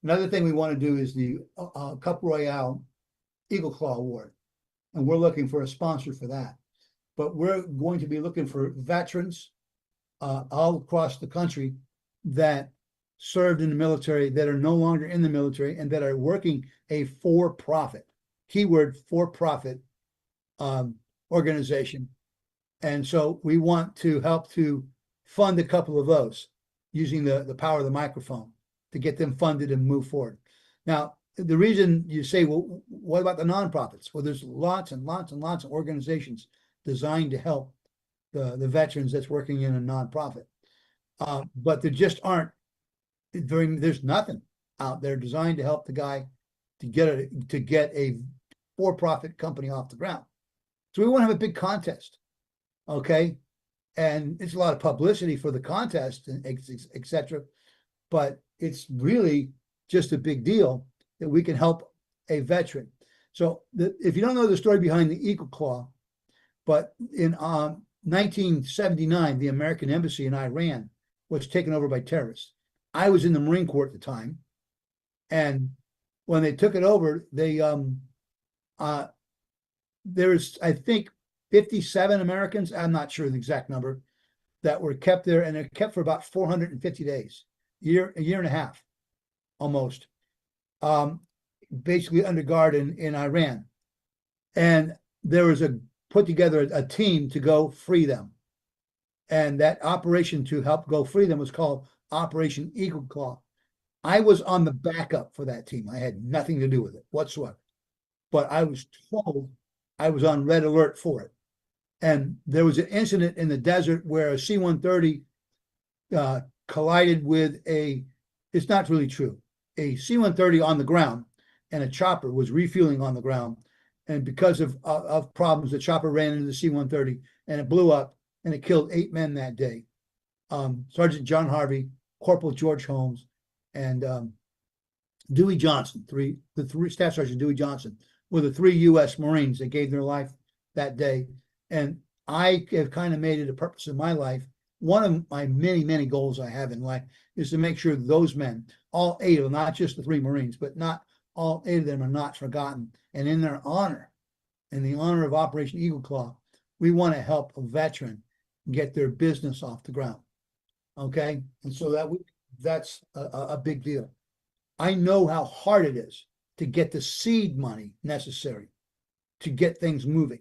another thing we want to do is the Cup Royale Eagle Claw Award. And we're looking for a sponsor for that. But we're going to be looking for veterans all across the country that served in the military, that are no longer in the military, and that are working a for-profit, keyword for-profit organization. And so we want to help to fund a couple of those using the power of the microphone to get them funded and move forward. Now, the reason you say, well, what about the nonprofits? Well, there's lots and lots and lots of organizations designed to help the veterans that's working in a nonprofit. But there just aren't, there's nothing out there designed to help the guy to get a for-profit company off the ground. So we want to have a big contest, okay? And it's a lot of publicity for the contest, et cetera. But it's really just a big deal that we can help a veteran. So if you don't know the story behind the Eagle Claw, but in 1979, the American embassy in Iran was taken over by terrorists. I was in the Marine Corps at the time, and when they took it over, there's, I think, 57 Americans, I'm not sure the exact number, that were kept there, and they're kept for about 450 days, a year and a half, almost, basically under guard in Iran. And there was put together a team to go free them. And that operation to help go free them was called Operation Eagle Claw. I was on the backup for that team. I had nothing to do with it whatsoever. But I was told I was on red alert for it. And there was an incident in the desert where a C-130 collided with it's not really true, a C-130 on the ground, and a chopper was refueling on the ground. And because of problems, the chopper ran into the C-130 and it blew up, and it killed 8 men that day. Sergeant John Harvey, Corporal George Holmes, and Dewey Johnson, the three Staff Sergeant Dewey Johnson, were the 3 U.S. Marines that gave their life that day. And I have kind of made it a purpose in my life. One of my many, many goals I have in life is to make sure those men, all 8 of them, not just the 3 Marines, but not all 8 of them, are not forgotten. And in their honor, in the honor of Operation Eagle Claw, we want to help a veteran get their business off the ground. Okay? And so that's a big deal. I know how hard it is to get the seed money necessary to get things moving.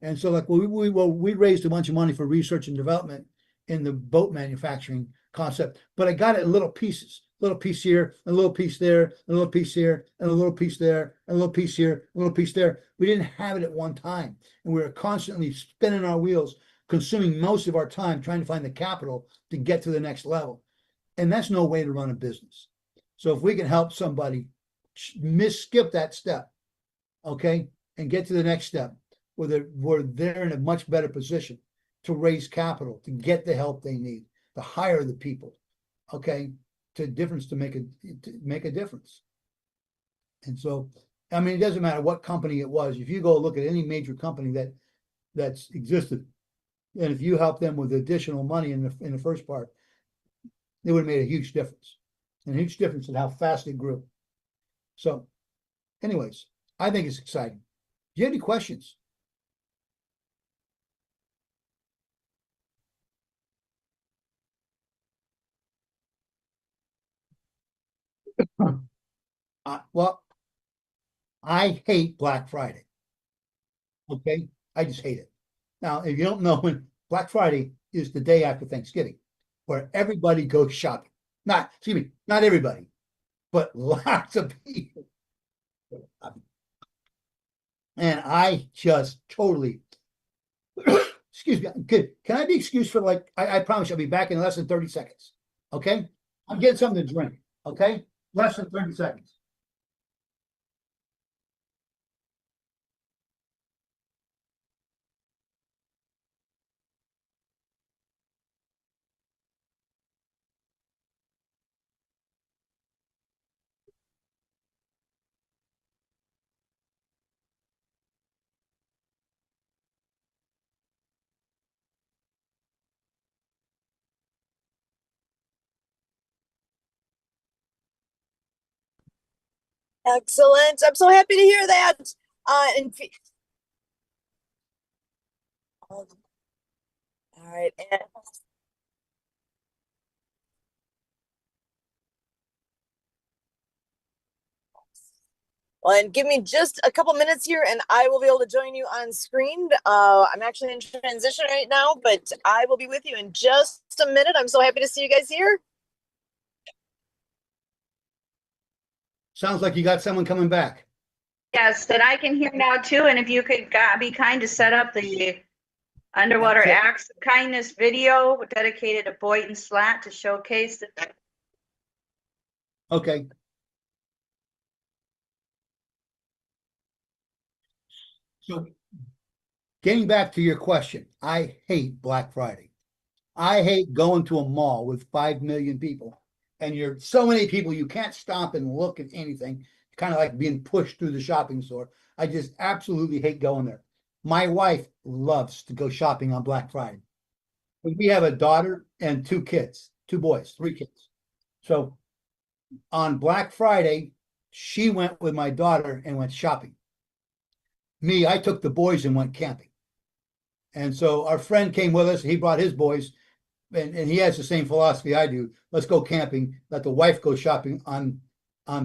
And so, like, we raised a bunch of money for research and development in the boat manufacturing concept, but I got it in little pieces, little piece here, a little piece there, a little piece here, and a little piece there, a little piece here, a little piece there. We didn't have it at one time, and we were constantly spinning our wheels, consuming most of our time trying to find the capital to get to the next level. And that's no way to run a business. So if we can help somebody skip that step, okay, and get to the next step, where they're in a much better position to raise capital, to get the help they need, to hire the people, okay, to make a difference. And so, I mean, it doesn't matter what company it was. If you go look at any major company that's existed And if you help them with additional money in the first part, it would have made a huge difference. And a huge difference in how fast it grew. So, anyways, I think it's exciting. Do you have any questions? Well, I hate Black Friday. Okay, I just hate it. Now, if you don't know, when Black Friday is the day after Thanksgiving, where everybody goes shopping. Not, excuse me, not everybody, but lots of people. And I just totally, excuse me, can I be excused for like, I promise I'll be back in less than 30 seconds. Okay? I'm getting something to drink. Okay? Less than 30 seconds. Excellent. I'm so happy to hear that. And all right. And give me just a couple minutes here and I will be able to join you on screen. I'm actually in transition right now, but I will be with you in just a minute. I'm so happy to see you guys here. Sounds like you got someone coming back. Yes, that I can hear now too. And if you could be kind to set up the underwater acts of kindness video dedicated to Boynton Slat to showcase that. Okay. So getting back to your question, I hate Black Friday. I hate going to a mall with 5 million people and you're so many people you can't stop and look at anything. Kind of like being pushed through the shopping store. I just absolutely hate going there. My wife loves to go shopping on Black Friday. We have a daughter and 2 kids, 2 boys, 3 kids. So on Black Friday, she went with my daughter and went shopping. Me, I took the boys and went camping. And so our friend came with us. He brought his boys, and he has the same philosophy I do. Let's go camping. Let the wife go shopping on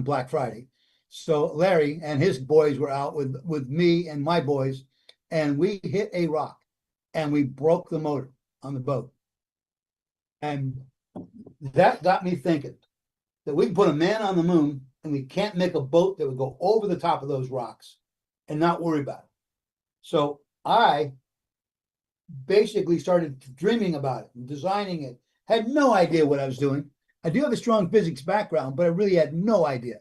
Black Friday. So Larry and his boys were out with me and my boys, and we hit a rock, and we broke the motor on the boat. And that got me thinking that we can put a man on the moon, and we can't make a boat that would go over the top of those rocks and not worry about it. So I basically started dreaming about it, designing it, had no idea what I was doing. I do have a strong physics background, but I really had no idea.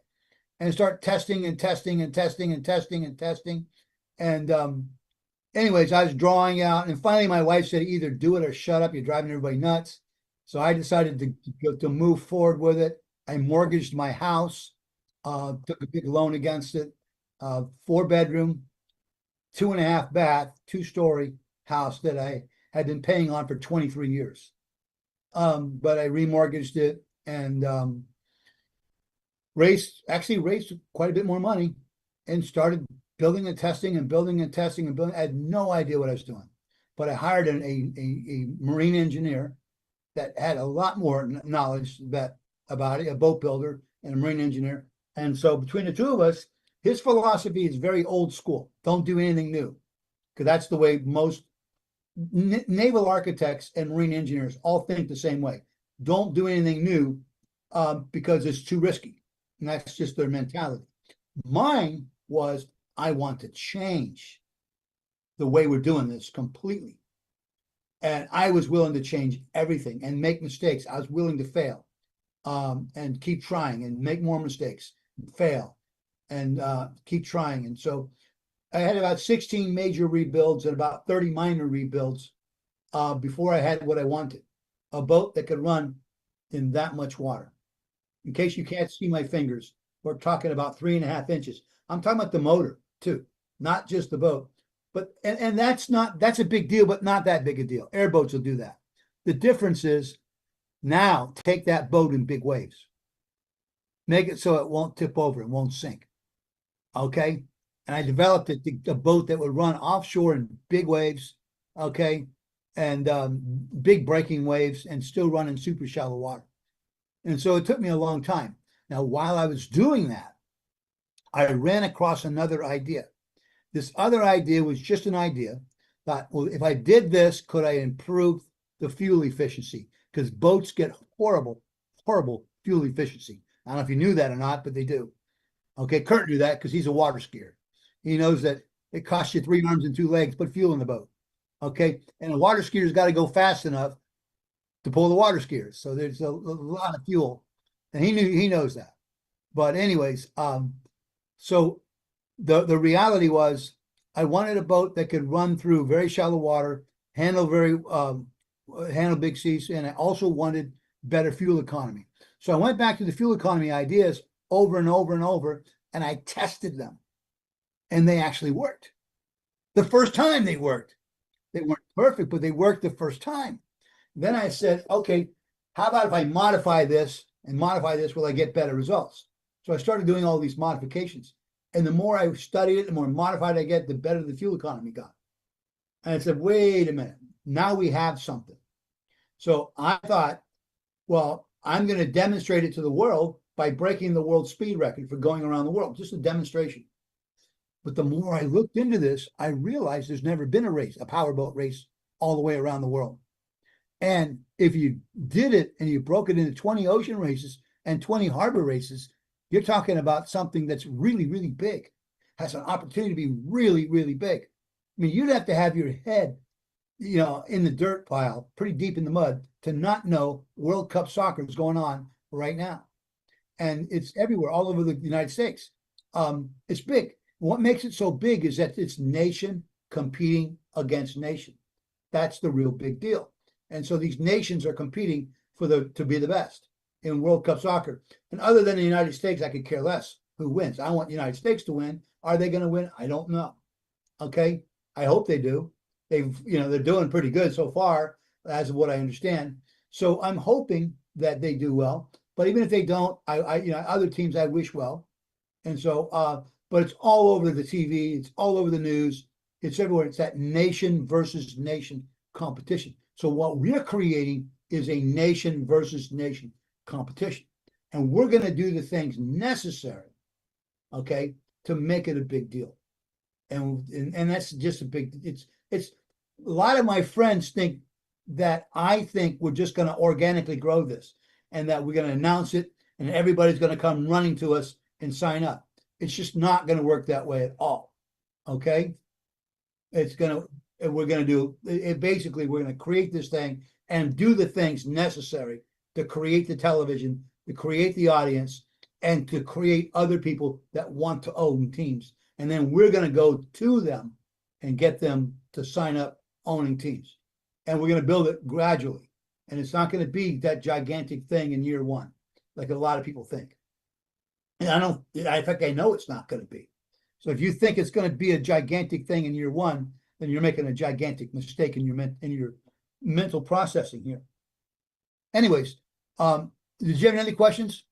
And start testing and testing and testing and testing and testing. And anyways, I was drawing out, and finally my wife said, either do it or shut up, you're driving everybody nuts. So I decided to move forward with it. I mortgaged my house, took a big loan against it, 4-bedroom, 2.5 bath, 2-story house that I had been paying on for 23 years. But I remortgaged it and raised quite a bit more money and started building and testing and building and testing and building. I had no idea what I was doing, but I hired a marine engineer that had a lot more knowledge about it, a boat builder and a marine engineer. And so between the two of us, his philosophy is very old school. Don't do anything new, because that's the way most naval architects and marine engineers all think the same way. Don't do anything new because it's too risky. And that's just their mentality. Mine was, I want to change the way we're doing this completely. And I was willing to change everything and make mistakes. I was willing to fail and keep trying and make more mistakes, fail and keep trying. And so I had about 16 major rebuilds and about 30 minor rebuilds before I had what I wanted, a boat that could run in that much water. In case you can't see my fingers, we're talking about 3.5 inches. I'm talking about the motor too, not just the boat. But and that's a big deal, but not that big a deal. Airboats will do that. The difference is now take that boat in big waves. Make it so it won't tip over, it won't sink. Okay. And I developed a boat that would run offshore in big waves, okay, and big breaking waves and still run in super shallow water. And so it took me a long time. Now, while I was doing that, I ran across another idea. This other idea was just an idea. Thought, well, if I did this, could I improve the fuel efficiency? Because boats get horrible, horrible fuel efficiency. I don't know if you knew that or not, but they do. Okay, Kurt knew that because he's a water skier. He knows that it costs you 3 arms and 2 legs, put fuel in the boat. Okay, and a water skier's got to go fast enough to pull the water skiers. So there's a lot of fuel, and he knows that. But anyways, so the reality was I wanted a boat that could run through very shallow water, handle big seas, and I also wanted better fuel economy. So I went back to the fuel economy ideas over and over and over, and I tested them, and they actually worked. The first time they worked. They weren't perfect, but they worked the first time. Then I said, okay, how about if I modify this and modify this, will I get better results? So I started doing all these modifications. And the more I studied it, the more modified I get, the better the fuel economy got. And I said, wait a minute, now we have something. So I thought, well, I'm going to demonstrate it to the world by breaking the world speed record for going around the world, just a demonstration. But the more I looked into this, I realized there's never been a race, a powerboat race all the way around the world. And if you did it and you broke it into 20 ocean races and 20 harbor races, you're talking about something that's really, really big, has an opportunity to be really, really big. I mean, you'd have to have your head, in the dirt pile, pretty deep in the mud, to not know World Cup soccer is going on right now. And it's everywhere, all over the United States. It's big. What makes it so big is that it's nation competing against nation. That's the real big deal. And so these nations are competing to be the best in World Cup soccer. And other than the United States, I could care less who wins. I want the United States to win. Are they going to win? I don't know. Okay. I hope they do. They're doing pretty good so far, as of what I understand. So I'm hoping that they do well. But even if they don't, other teams I wish well. And so, but it's all over the TV. It's all over the news. It's everywhere. It's that nation versus nation competition. So what we're creating is a nation versus nation competition. And we're going to do the things necessary, okay, to make it a big deal. And that's just a big, it's a lot of my friends think that I think we're just going to organically grow this and that we're going to announce it and everybody's going to come running to us and sign up. It's just not going to work that way at all. Okay. We're going to do it. Basically, we're going to create this thing and do the things necessary to create the television, to create the audience, and to create other people that want to own teams. And then we're going to go to them and get them to sign up owning teams. And we're going to build it gradually. And it's not going to be that gigantic thing in year one, like a lot of people think. And in fact, I know it's not going to be. So if you think it's going to be a gigantic thing in year one, then you're making a gigantic mistake in your mental processing here. Anyways, did you have any questions?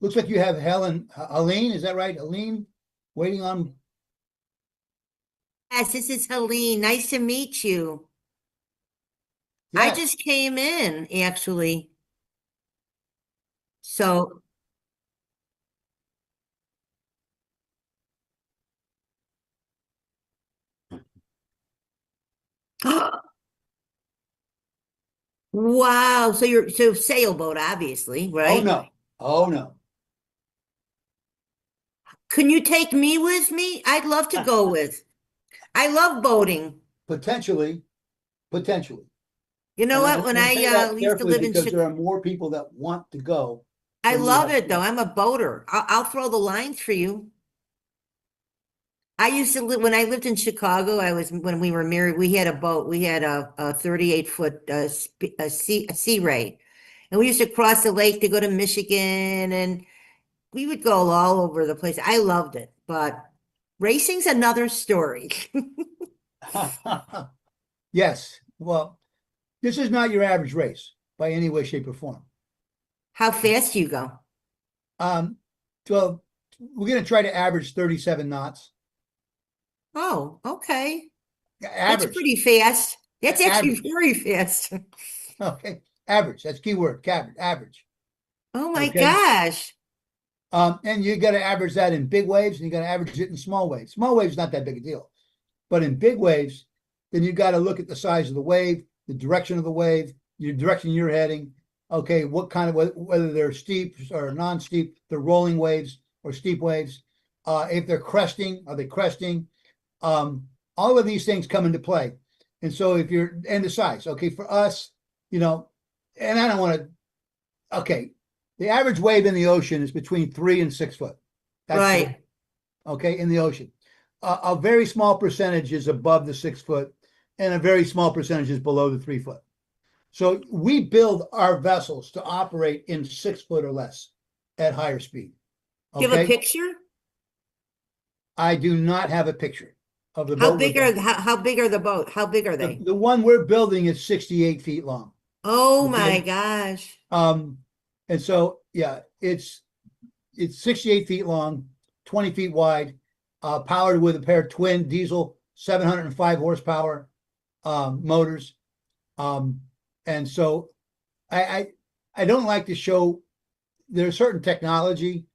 Looks like you have Helene, is that right? Helene, waiting on. Yes, this is Helene. Nice to meet you. Yes. I just came in, actually. So, wow. So sailboat, obviously, right? Oh no. Can you take me with me? I'd love to go with. I love boating. Potentially. You know what? When I used to live in because there Chicago, are more people that want to go. I than love we have it though. I'm a boater. I'll throw the lines for you. I used to live when I lived in Chicago. When we were married, we had a boat. We had a 38-foot sea ray, and we used to cross the lake to go to Michigan, and we would go all over the place. I loved it, but racing's another story. Yes, well, this is not your average race by any way, shape, or form. How fast do you go? So we're gonna try to average 37 knots. Oh, okay. That's Average, pretty fast. That's actually average. very fast. Okay, average. That's key word. Average. Oh my Okay. gosh. And you got to average that in big waves, and you got to average it in small waves. Small waves not that big a deal, but in big waves, then you got to look at the size of the wave, the direction of the wave, your direction you're heading. Okay, what kind of whether they're steep or non-steep, they're rolling waves or steep waves. If they're cresting, are they cresting? All of these things come into play. And so if you're and the size, okay, for us, you know, and I don't want to. Okay, the average wave in the ocean is between 3 and 6 foot. That's Right. okay, in the ocean. A very small percentage is above the 6 foot, and a very small percentage is below the 3 foot. So we build our vessels to operate in 6 foot or less at higher speed. Do you have a Okay, picture? I do not have a picture of the How boat. big are how big are the boat? How big are they? The one we're building is 68 feet long. Oh Okay. my gosh. And so yeah, it's 68 feet long, 20 feet wide, powered with a pair of twin diesel 705 horsepower motors. And so I don't like to show there's certain technology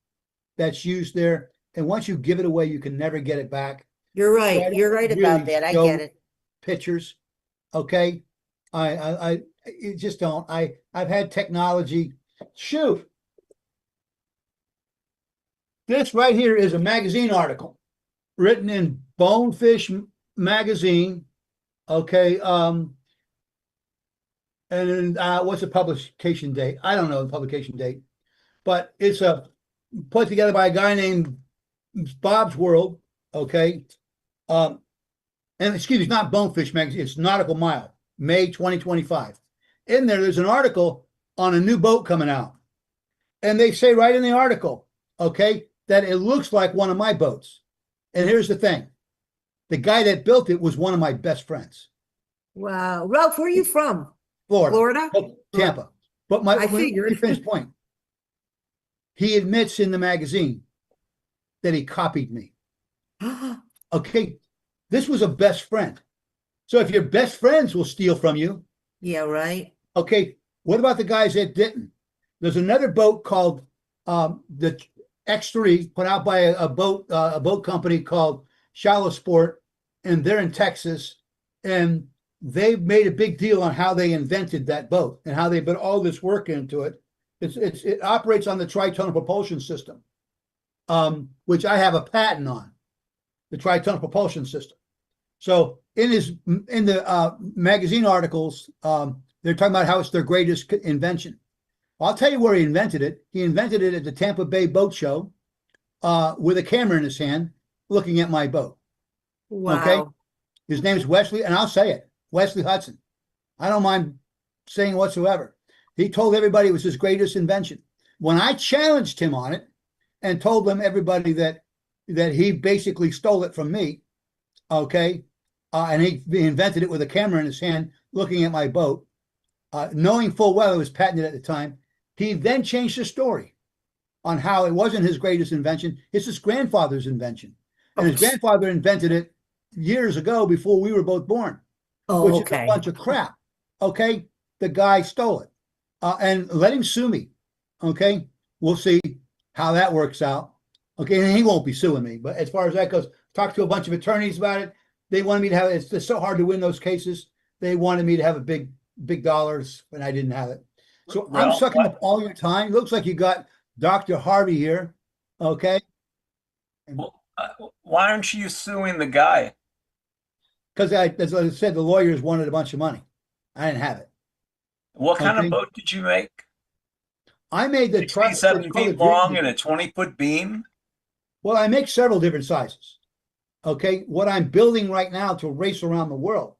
that's used there, and once you give it away, you can never get it back. You're So I right. don't You're right really about that. I show get it. pictures. Okay. I it just don't. I've had technology. Shoot. This right here is a magazine article written in Bonefish magazine. Okay. And what's the publication date? I don't know the publication date, but it's put together by a guy named Bob's World. Okay. And excuse me, it's not Bonefish magazine, it's Nautical Mile, May 2025. In there's an article on a new boat coming out. And they say right in the article, okay, that it looks like one of my boats. And here's the thing. The guy that built it was one of my best friends. Wow. Ralph, where are you from? Florida. Florida? Tampa. But I let me figured. finish point. He admits in the magazine that he copied me. Okay. This was a best friend. So if your best friends will steal from you, Yeah, right. okay, what about the guys that didn't? There's another boat called the X3, put out by a boat company called Shallow Sport, and they're in Texas, and they've made a big deal on how they invented that boat and how they put all this work into it. It operates on the tri-tunnel propulsion system, which I have a patent on, the tri-tunnel propulsion system. So in the magazine articles, they're talking about how it's their greatest invention. Well, I'll tell you where he invented it. He invented it at the Tampa Bay Boat Show with a camera in his hand, looking at my boat. Wow. Okay, his name is Wesley, and I'll say it, Wesley Hudson. I don't mind saying whatsoever. He told everybody it was his greatest invention. When I challenged him on it and told them everybody that he basically stole it from me, okay, and he invented it with a camera in his hand, looking at my boat, knowing full well it was patented at the time. He then changed the story on how it wasn't his greatest invention. It's his grandfather's invention. And his grandfather invented it years ago before we were both born, which is a bunch of crap. Okay. The guy stole it. And let him sue me. Okay. We'll see how that works out. Okay. And he won't be suing me. But as far as that goes, talked to a bunch of attorneys about it. They wanted me to have it's so hard to win those cases. They wanted me to have a big dollars, and I didn't have it. So I'm sucking up all your time. It looks like you got Dr. Harvey here. Okay. Well, why aren't you suing the guy? Because as I said, the lawyers wanted a bunch of money. I didn't have it. What kind of boat did you make? I made the 67 feet long and a 20-foot beam? Well, I make several different sizes. Okay. What I'm building right now to race around the world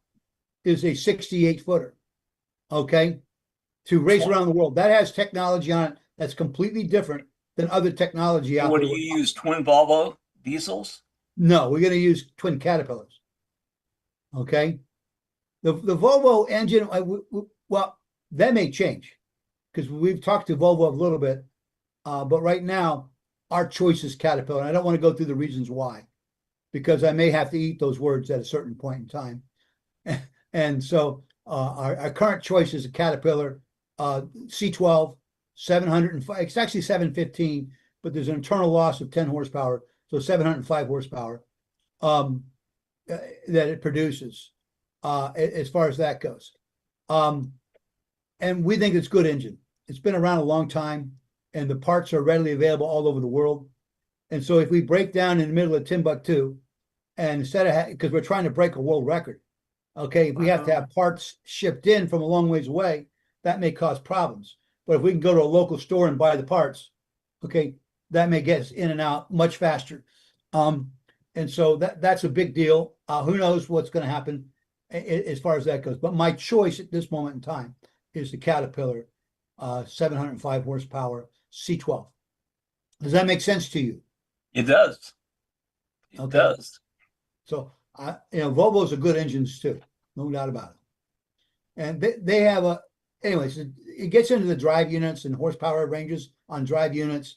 is a 68 footer. Okay. To race around the world. That has technology on it that's completely different than other technology out there. What do you use? Twin Volvo diesels? No, we're going to use twin Caterpillars. Okay. The Volvo engine, well, that may change because we've talked to Volvo a little bit, but right now our choice is Caterpillar. And I don't want to go through the reasons why, because I may have to eat those words at a certain point in time. And so our current choice is a Caterpillar C12, 705. It's actually 715, but there's an internal loss of 10 horsepower, so 705 horsepower that it produces as far as that goes. And we think it's a good engine. It's been around a long time, and the parts are readily available all over the world. And so if we break down in the middle of Timbuktu, and instead of because we're trying to break a world record, okay, if we have to have parts shipped in from a long ways away, that may cause problems. But if we can go to a local store and buy the parts, okay, that may get us in and out much faster. And so that's a big deal. Who knows what's going to happen as far as that goes. But my choice at this moment in time is the Caterpillar 705 horsepower C12. Does that make sense to you? It does. It Okay. does. So, Volvos are good engines too, no doubt about it. And they have anyways, it gets into the drive units and horsepower ranges on drive units,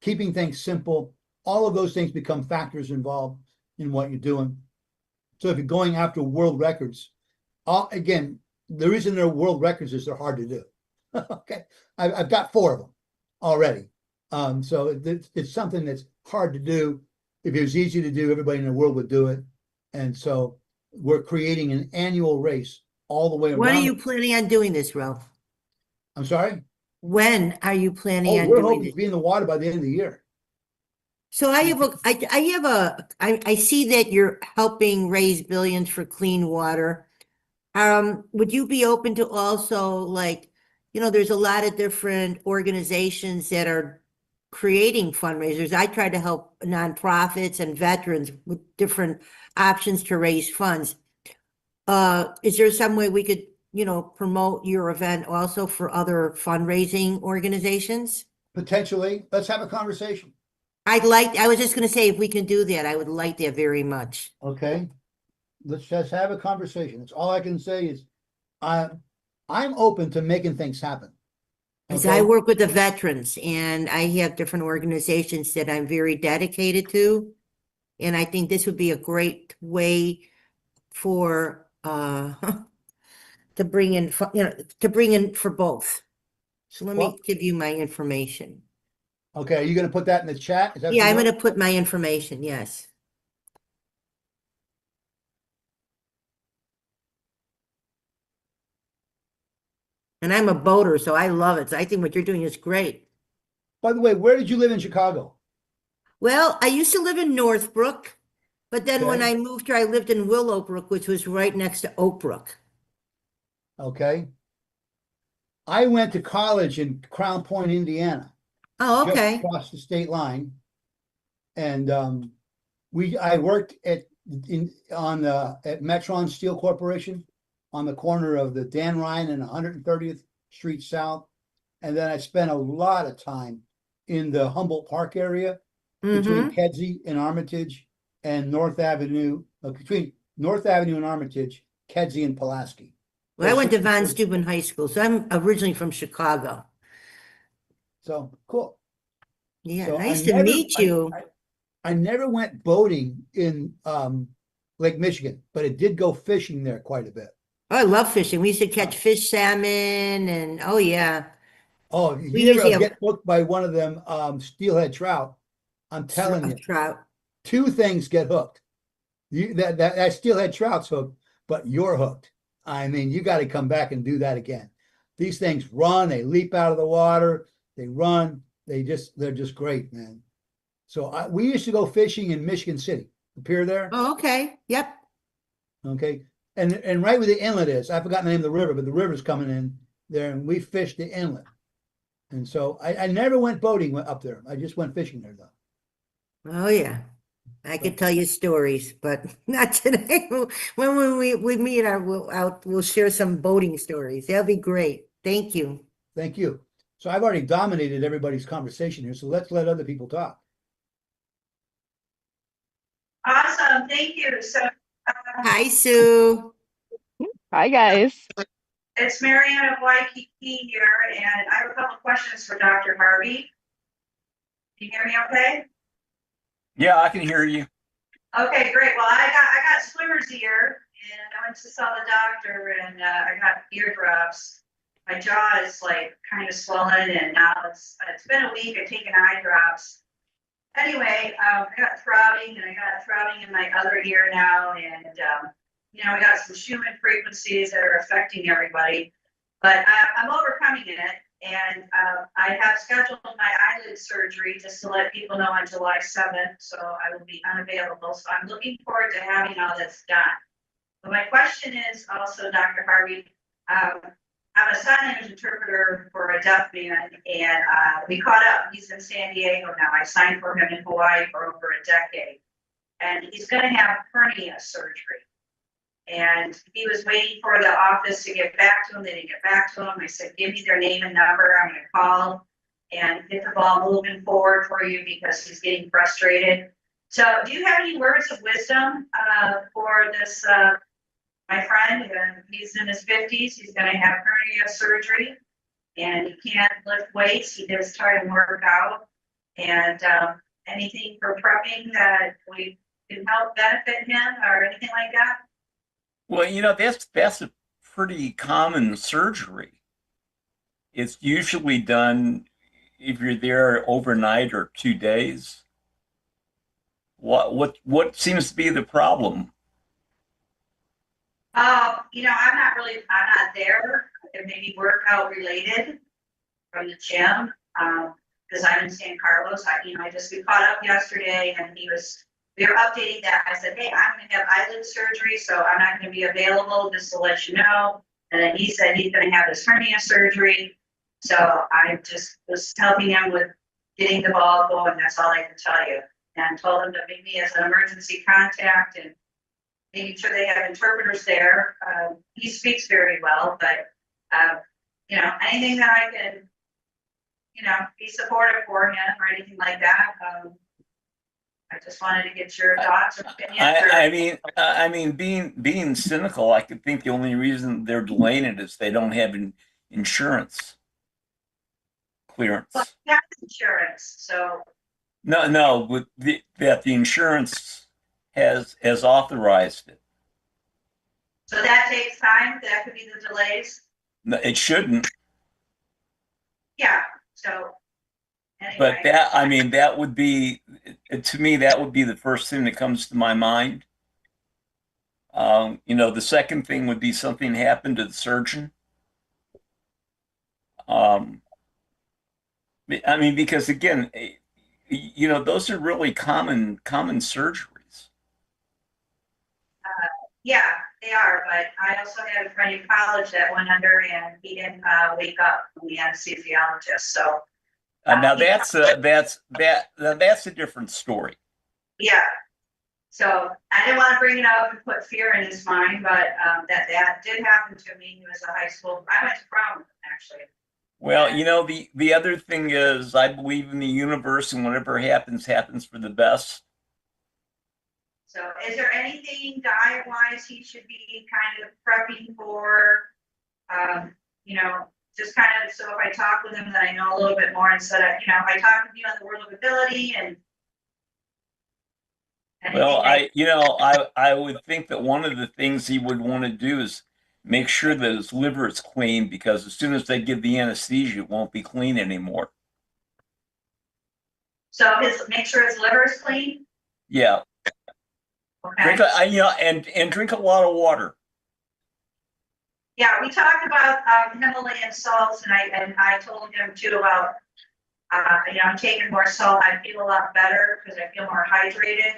keeping things simple. All of those things become factors involved in what you're doing. So if you're going after world records, again, the reason they're world records is they're hard to do. Okay, I've got 4 of them already. So it's something that's hard to do. If it was easy to do, everybody in the world would do it. And so we're creating an annual race all the way around. When are you planning on doing this, Ralph? I'm sorry? When are you planning on We're doing hoping this? to be in the water by the end of the year. So I see that you're helping raise billions for clean water. Would you be open to also there's a lot of different organizations that are creating fundraisers. I try to help nonprofits and veterans with different options to raise funds. Is there some way we could, promote your event also for other fundraising organizations? Potentially, let's have a conversation. I was just going to say, if we can do that, I would like that very much. Okay, let's just have a conversation. That's all I can say is I'm open to making things happen. As Okay? I work with the veterans, and I have different organizations that I'm very dedicated to. And I think this would be a great way for to bring in for both. So let me give you my information. Okay, are you going to put that in the chat? Is that Yeah, I'm going to put my information. Yes. And I'm a boater, so I love it. So I think what you're doing is great. By the way, where did you live in Chicago? Well, I used to live in Northbrook, but then when Okay. I moved here, I lived in Willowbrook, which was right next to Oakbrook. Okay. I went to college in Crown Point, Indiana. Oh, Just okay. across the state line. And I worked at Metron Steel Corporation on the corner of the Dan Ryan and 130th Street South. And then I spent a lot of time in the Humboldt Park area between Kedzie and Armitage and North Avenue, between North Avenue and Armitage, Kedzie and Pulaski. Well, I went to Von Steuben High School, so I'm originally from Chicago. So cool. Yeah, So nice to meet you. I never went boating in Lake Michigan, but it did go fishing there quite a bit. Oh, I love fishing. We used to catch fish, salmon, and oh yeah. Oh, if We you ever usually have get hooked by one of them steelhead trout, I'm telling you, trout. 2 things get hooked. That steelhead trout's hooked, but you're hooked. I mean, you got to come back and do that again. These things run, they leap out of the water, they run, they're just great, man. So we used to go fishing in Michigan City, the pier there. Oh, okay. Yep. Okay. And right where the inlet is, I forgot the name of the river, but the river's coming in there, and we fished the inlet. And so I never went boating up there. I just went fishing there though. Oh yeah. I could tell you stories, but not today. When we meet, we'll share some boating stories. That'll be great. Thank you. Thank you. So I've already dominated everybody's conversation here, so let's let other people talk. Awesome, thank you. So Hi, Sue. Hi, guys. It's Marianne of Waikiki here, and I have a couple questions for Dr. Harvey. Can you hear me okay? Yeah, I can hear you. Okay, great. Well, I got swimmer's ear, and I went to saw the doctor, and I got ear drops. My jaw is like kind of swollen, and now it's been a week. I've taken eye drops. Anyway, I got throbbing, and I got throbbing in my other ear now, and we got some Schumann frequencies that are affecting everybody. But I'm overcoming it, and I have scheduled my eyelid surgery just to let people know on July 7th, so I will be unavailable. So I'm looking forward to having all this done. But my question is also, Dr. Harvey, I'm a sign language interpreter for a deaf man, and we caught up. He's in San Diego now. I signed for him in Hawaii for over a decade, and he's going to have hernia surgery. And he was waiting for the office to get back to him. They didn't get back to him. I said, give me their name and number. I'm going to call and get the ball moving forward for you because he's getting frustrated. So do you have any words of wisdom for this, my friend? He's in his 50s. He's going to have hernia surgery and he can't lift weights. He does try to work out. And anything for prepping that we can help benefit him or anything like that? Well, that's a pretty common surgery. It's usually done if you're there overnight or 2 days. What seems to be the problem? I'm not there. It may be workout related from the gym. Because I'm in San Carlos. We caught up yesterday and we were updating that. I said, hey, I'm going to have eyelid surgery, so I'm not going to be available, just to let you know. And then he said he's going to have his hernia surgery. So I just was helping him with getting the ball going. That's all I can tell you. And told him to make me as an emergency contact and making sure they have interpreters there. He speaks very well, but anything that I can, be supportive for him or anything like that. I just wanted to get your thoughts or opinions. I mean, being cynical, I could think the only reason they're delaying it is they don't have insurance clearance. Well, he has insurance, so. No, with that the insurance has authorized it. So that takes time. That could be the delays. No, it shouldn't. Yeah. So. Anyway. But that would be, to me, that would be the first thing that comes to my mind. The second thing would be something happened to the surgeon. Because again, those are really common surgeries. Yeah, they are. But I also had a friend in college that went under and he didn't wake up from the anesthesiologist. So. Now that's a different story. Yeah. So I didn't want to bring it up and put fear in his mind, but that did happen to me. He was a high school. I went to prom with him, actually. Well, the other thing is I believe in the universe and whatever happens for the best. So is there anything diet-wise he should be kind of prepping for, just kind of, so if I talk with him, then I know a little bit more instead of, if I talk with you on the world of ability and. Well, I would think that one of the things he would want to do is make sure that his liver is clean, because as soon as they give the anesthesia, it won't be clean anymore. So make sure his liver is clean? Yeah. Okay. And drink a lot of water. Yeah, we talked about Himalayan salts, and I told him too about I'm taking more salt. I feel a lot better because I feel more hydrated,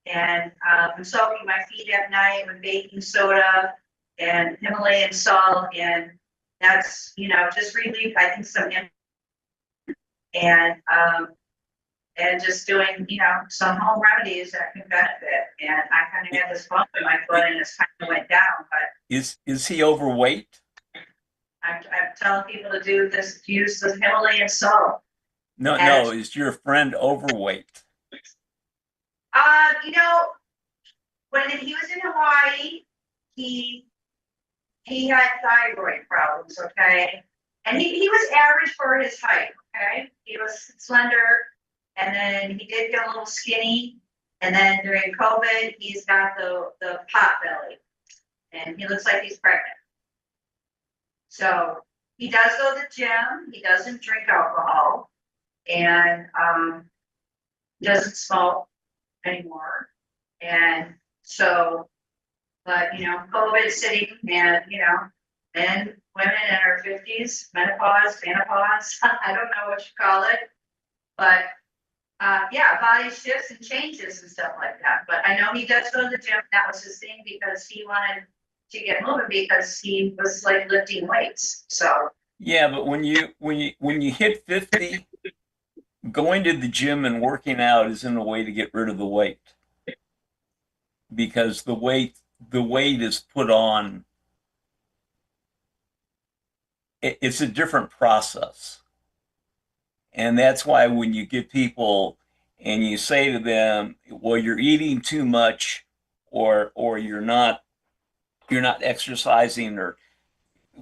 and I'm soaking my feet at night with baking soda and Himalayan salt, and that's just relief. I think and just doing some home remedies that can benefit. And I kind of had this bump in my foot, and it's kind of went down. But is he overweight? I'm telling people to use the Himalayan salt. No, is your friend overweight? when he was in Hawaii, he had thyroid problems, okay? And he was average for his height, okay? He was slender, and then he did get a little skinny. And then during COVID, he's got the pot belly, and he looks like he's pregnant. So he does go to the gym. He doesn't drink alcohol, and doesn't smoke anymore. And so, but COVID sitting, and men, women in our 50s, menopause, I don't know what you call it, but yeah, body shifts and changes and stuff like that. But I know he does go to the gym. That was his thing because he wanted to get moving because he was like lifting weights. So Yeah, but when you hit 50, going to the gym and working out isn't a way to get rid of the weight, because the weight is put on. It's a different process. And that's why when you get people and you say to them, well, you're eating too much, or you're not exercising or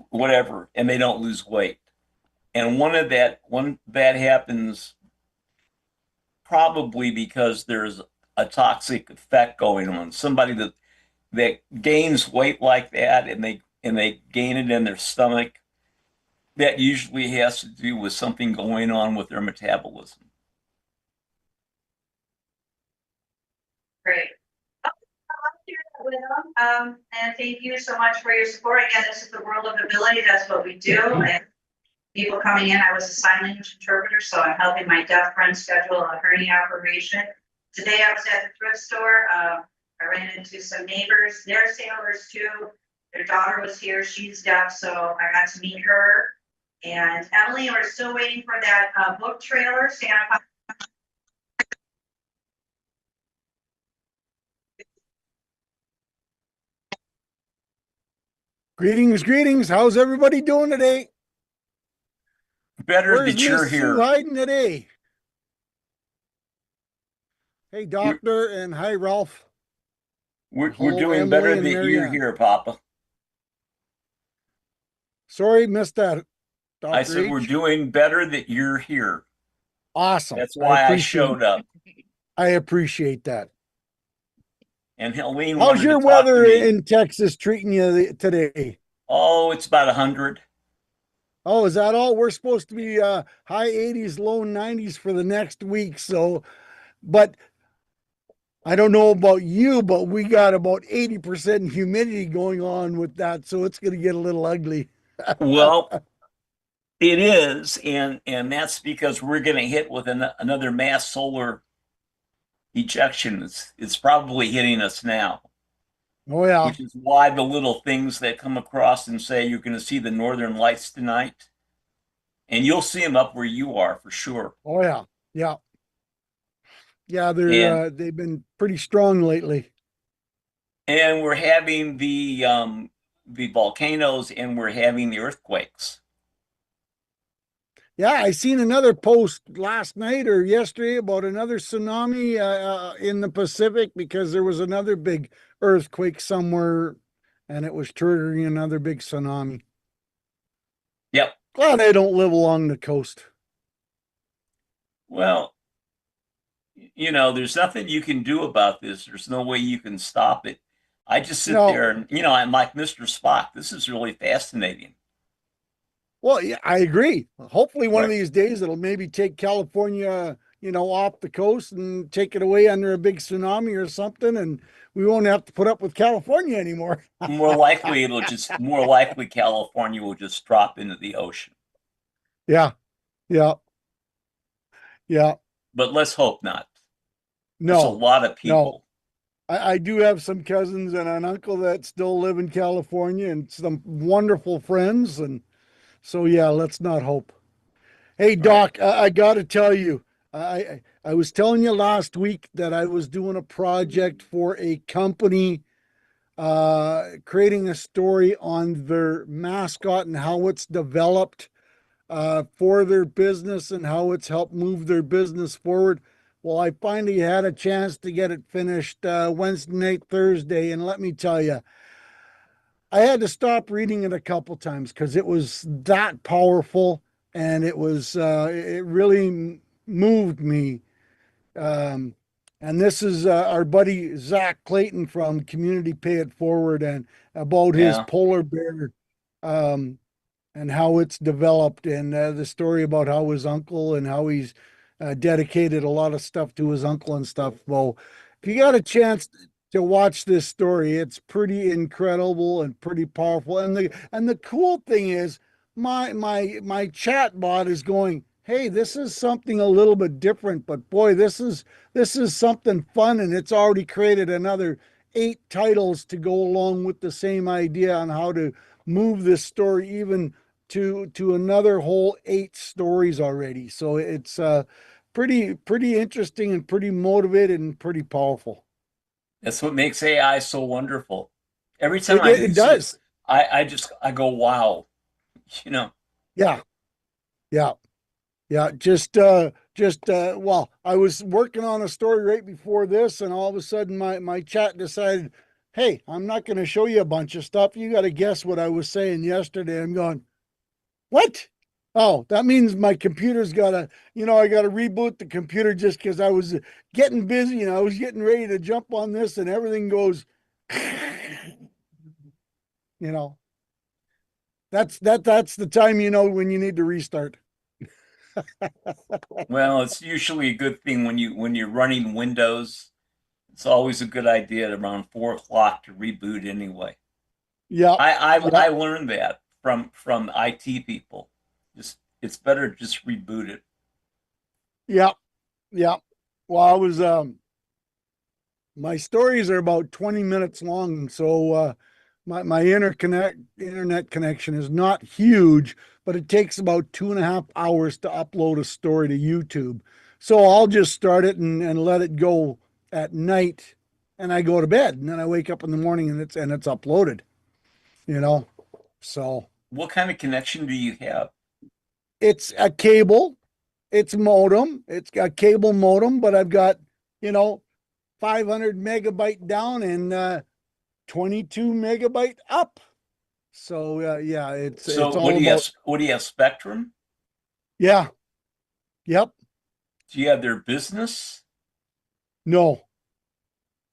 whatever, and they don't lose weight. And one that happens probably because there's a toxic effect going on. Somebody that gains weight like that, and they gain it in their stomach, that usually has to do with something going on with their metabolism. great. Okay, I'll share that with them. And thank you so much for your support. Again, this is the World of Ability. That's what we do. And people coming in, I was a sign language interpreter, so I'm helping my deaf friend schedule a hernia operation. Today I was at the thrift store. I ran into some neighbors. They're sailors too. Their daughter was here. She's deaf, so I got to meet her. And Emily, we're still waiting for that book trailer. Santa. Greetings, greetings. How's everybody doing today? Better Where's that you're Miss Sue here. hiding today? Hey, Doctor, and hi, Ralph. We're Hello, doing Emily better and that you're Marianne. here, Papa. Sorry, missed that, Dr. I said we're H. doing better that you're here. Awesome. That's why I showed up. I appreciate that. And Helene How's wanted your to talk to weather me. in Texas treating you today? Oh, it's about 100. Oh, is that all? We're supposed to be high 80s, low 90s for the next week. So, but I don't know about you, but we got about 80% humidity going on with that. So it's going to get a little ugly. Well, it is, and that's because we're going to hit with another mass solar ejection. It's probably hitting us now, Oh, yeah. which is why the little things that come across and say you're going to see the northern lights tonight, and you'll see them up where you are for sure. Oh, yeah. Yeah. Yeah, And they've been pretty strong lately. we're having the volcanoes, and we're having the earthquakes. Yeah, I seen another post last night or yesterday about another tsunami in the Pacific because there was another big earthquake somewhere and it was triggering another big tsunami. Yep. Glad I don't live along the coast. Well, there's nothing you can do about this. There's no way you can stop it. I just sit No. there and, I'm like Mr. Spock. This is really fascinating. Well, yeah, I agree. Hopefully one of Right. these days it'll maybe take California, off the coast and take it away under a big tsunami or something, and we won't have to put up with California anymore. More likely California will just drop into the ocean. Yeah. Yeah. Yeah. But let's hope not. No. There's a lot of people. I do have some cousins and an uncle that still live in California and some wonderful friends. And so, yeah, let's not hope. Hey, Doc, I got to tell you, I was telling you last week that I was doing a project for a company, creating a story on their mascot and how it's developed for their business and how it's helped move their business forward. Well, I finally had a chance to get it finished Wednesday night, Thursday, and let me tell you, I had to stop reading it a couple times because it was that powerful, and it really moved me. Um, and this is our buddy Zach Clayton from Community Pay It Forward, and about his Yeah. polar bear um, and how it's developed, and the story about how his uncle and how he's dedicated a lot of stuff to his uncle and stuff. Well, if you got a chance to watch this story, it's pretty incredible and pretty powerful. And the cool thing is, my chat bot is going, "Hey, this is something a little bit different, but boy, this is something fun," and it's already created another 8 titles to go along with the same idea on how to move this story even to another whole 8 stories already. So it's pretty interesting and pretty motivated and pretty powerful. That's what makes AI so wonderful. Every time It I it use it, does. I go, wow, you know. Yeah. Yeah. Yeah. Well, I was working on a story right before this, and all of a sudden my chat decided, "Hey, I'm not going to show you a bunch of stuff. You got to guess what I was saying yesterday." I'm going, "What?" Oh, that means my computer's I got to reboot the computer just because I was getting busy and I was getting ready to jump on this, and everything goes, you know, that's the time, when you need to restart. Well, it's usually a good thing when you're running Windows. It's always a good idea at around 4 o'clock to reboot anyway. Yeah. I Yeah. learned that from IT people. Just it's better to just reboot it. Yeah. Yeah. Well, my stories are about 20 minutes long, so my internet connection is not huge, but it takes about 2.5 hours to upload a story to YouTube. So I'll just start it and let it go at night, and I go to bed, and then I wake up in the morning and it's uploaded. You know, so What kind of connection do you have? it's a cable, it's modem, it's a cable modem, but I've got, you know 500 megabyte down and 22 megabyte up. So yeah, it's So all about. what do you have, Spectrum? Yeah. Yep. Do you have their business? No.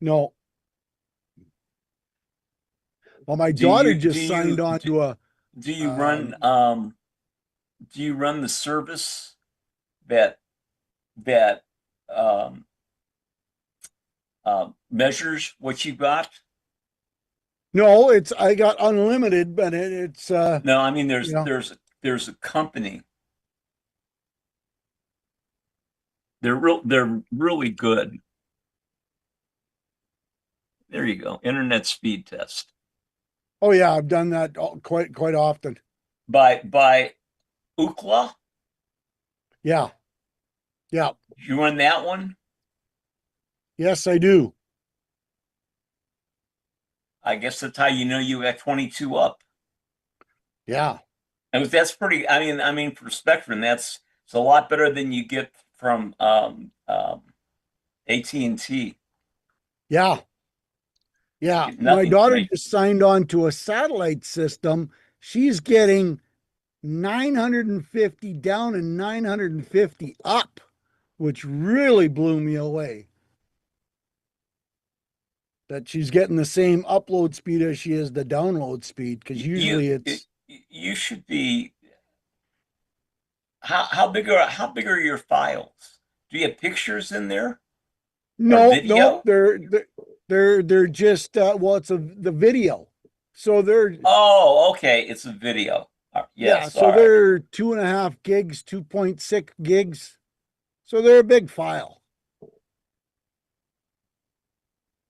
No. Well, my Do daughter you just signed on to a do you run um the service that that um measures what you got? no, it's I got unlimited, but it's No, I mean you know there's a company. They're really good. There you go. Internet speed test oh yeah, I've done that quite often. by Ookla. Yeah. Yeah. You run that one? Yes, I do. I guess that's how you know you got 22 up. Yeah. And that's pretty. I mean, for Spectrum, that's it's a lot better than you get from AT&T. Yeah. You Yeah. get My nothing from daughter AT. just signed on to a satellite system. She's getting 950 down and 950 up, which really blew me away. That she's getting the same upload speed as she is the download speed, because You usually it's you should be. How big are your files? Do you have pictures in there or no, video? they're just well, it's the video. So they're Oh, okay, it's a video. yeah, Yes, so all right. they're 2.5 gigs, 2.6 gigs. So they're a big file.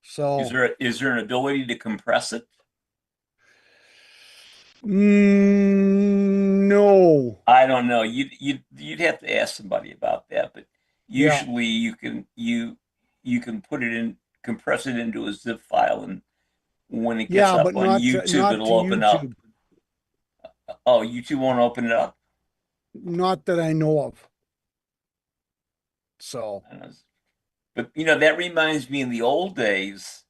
So Is there an ability to compress it? no. I don't know. You'd have to ask somebody about that, but Yeah. usually you can put it in, compress it into a zip file, and when it gets Yeah, up but on YouTube, not to it'll open up. YouTube. Oh, YouTube won't open it up. Not that I know of. So, But that reminds me in the old days.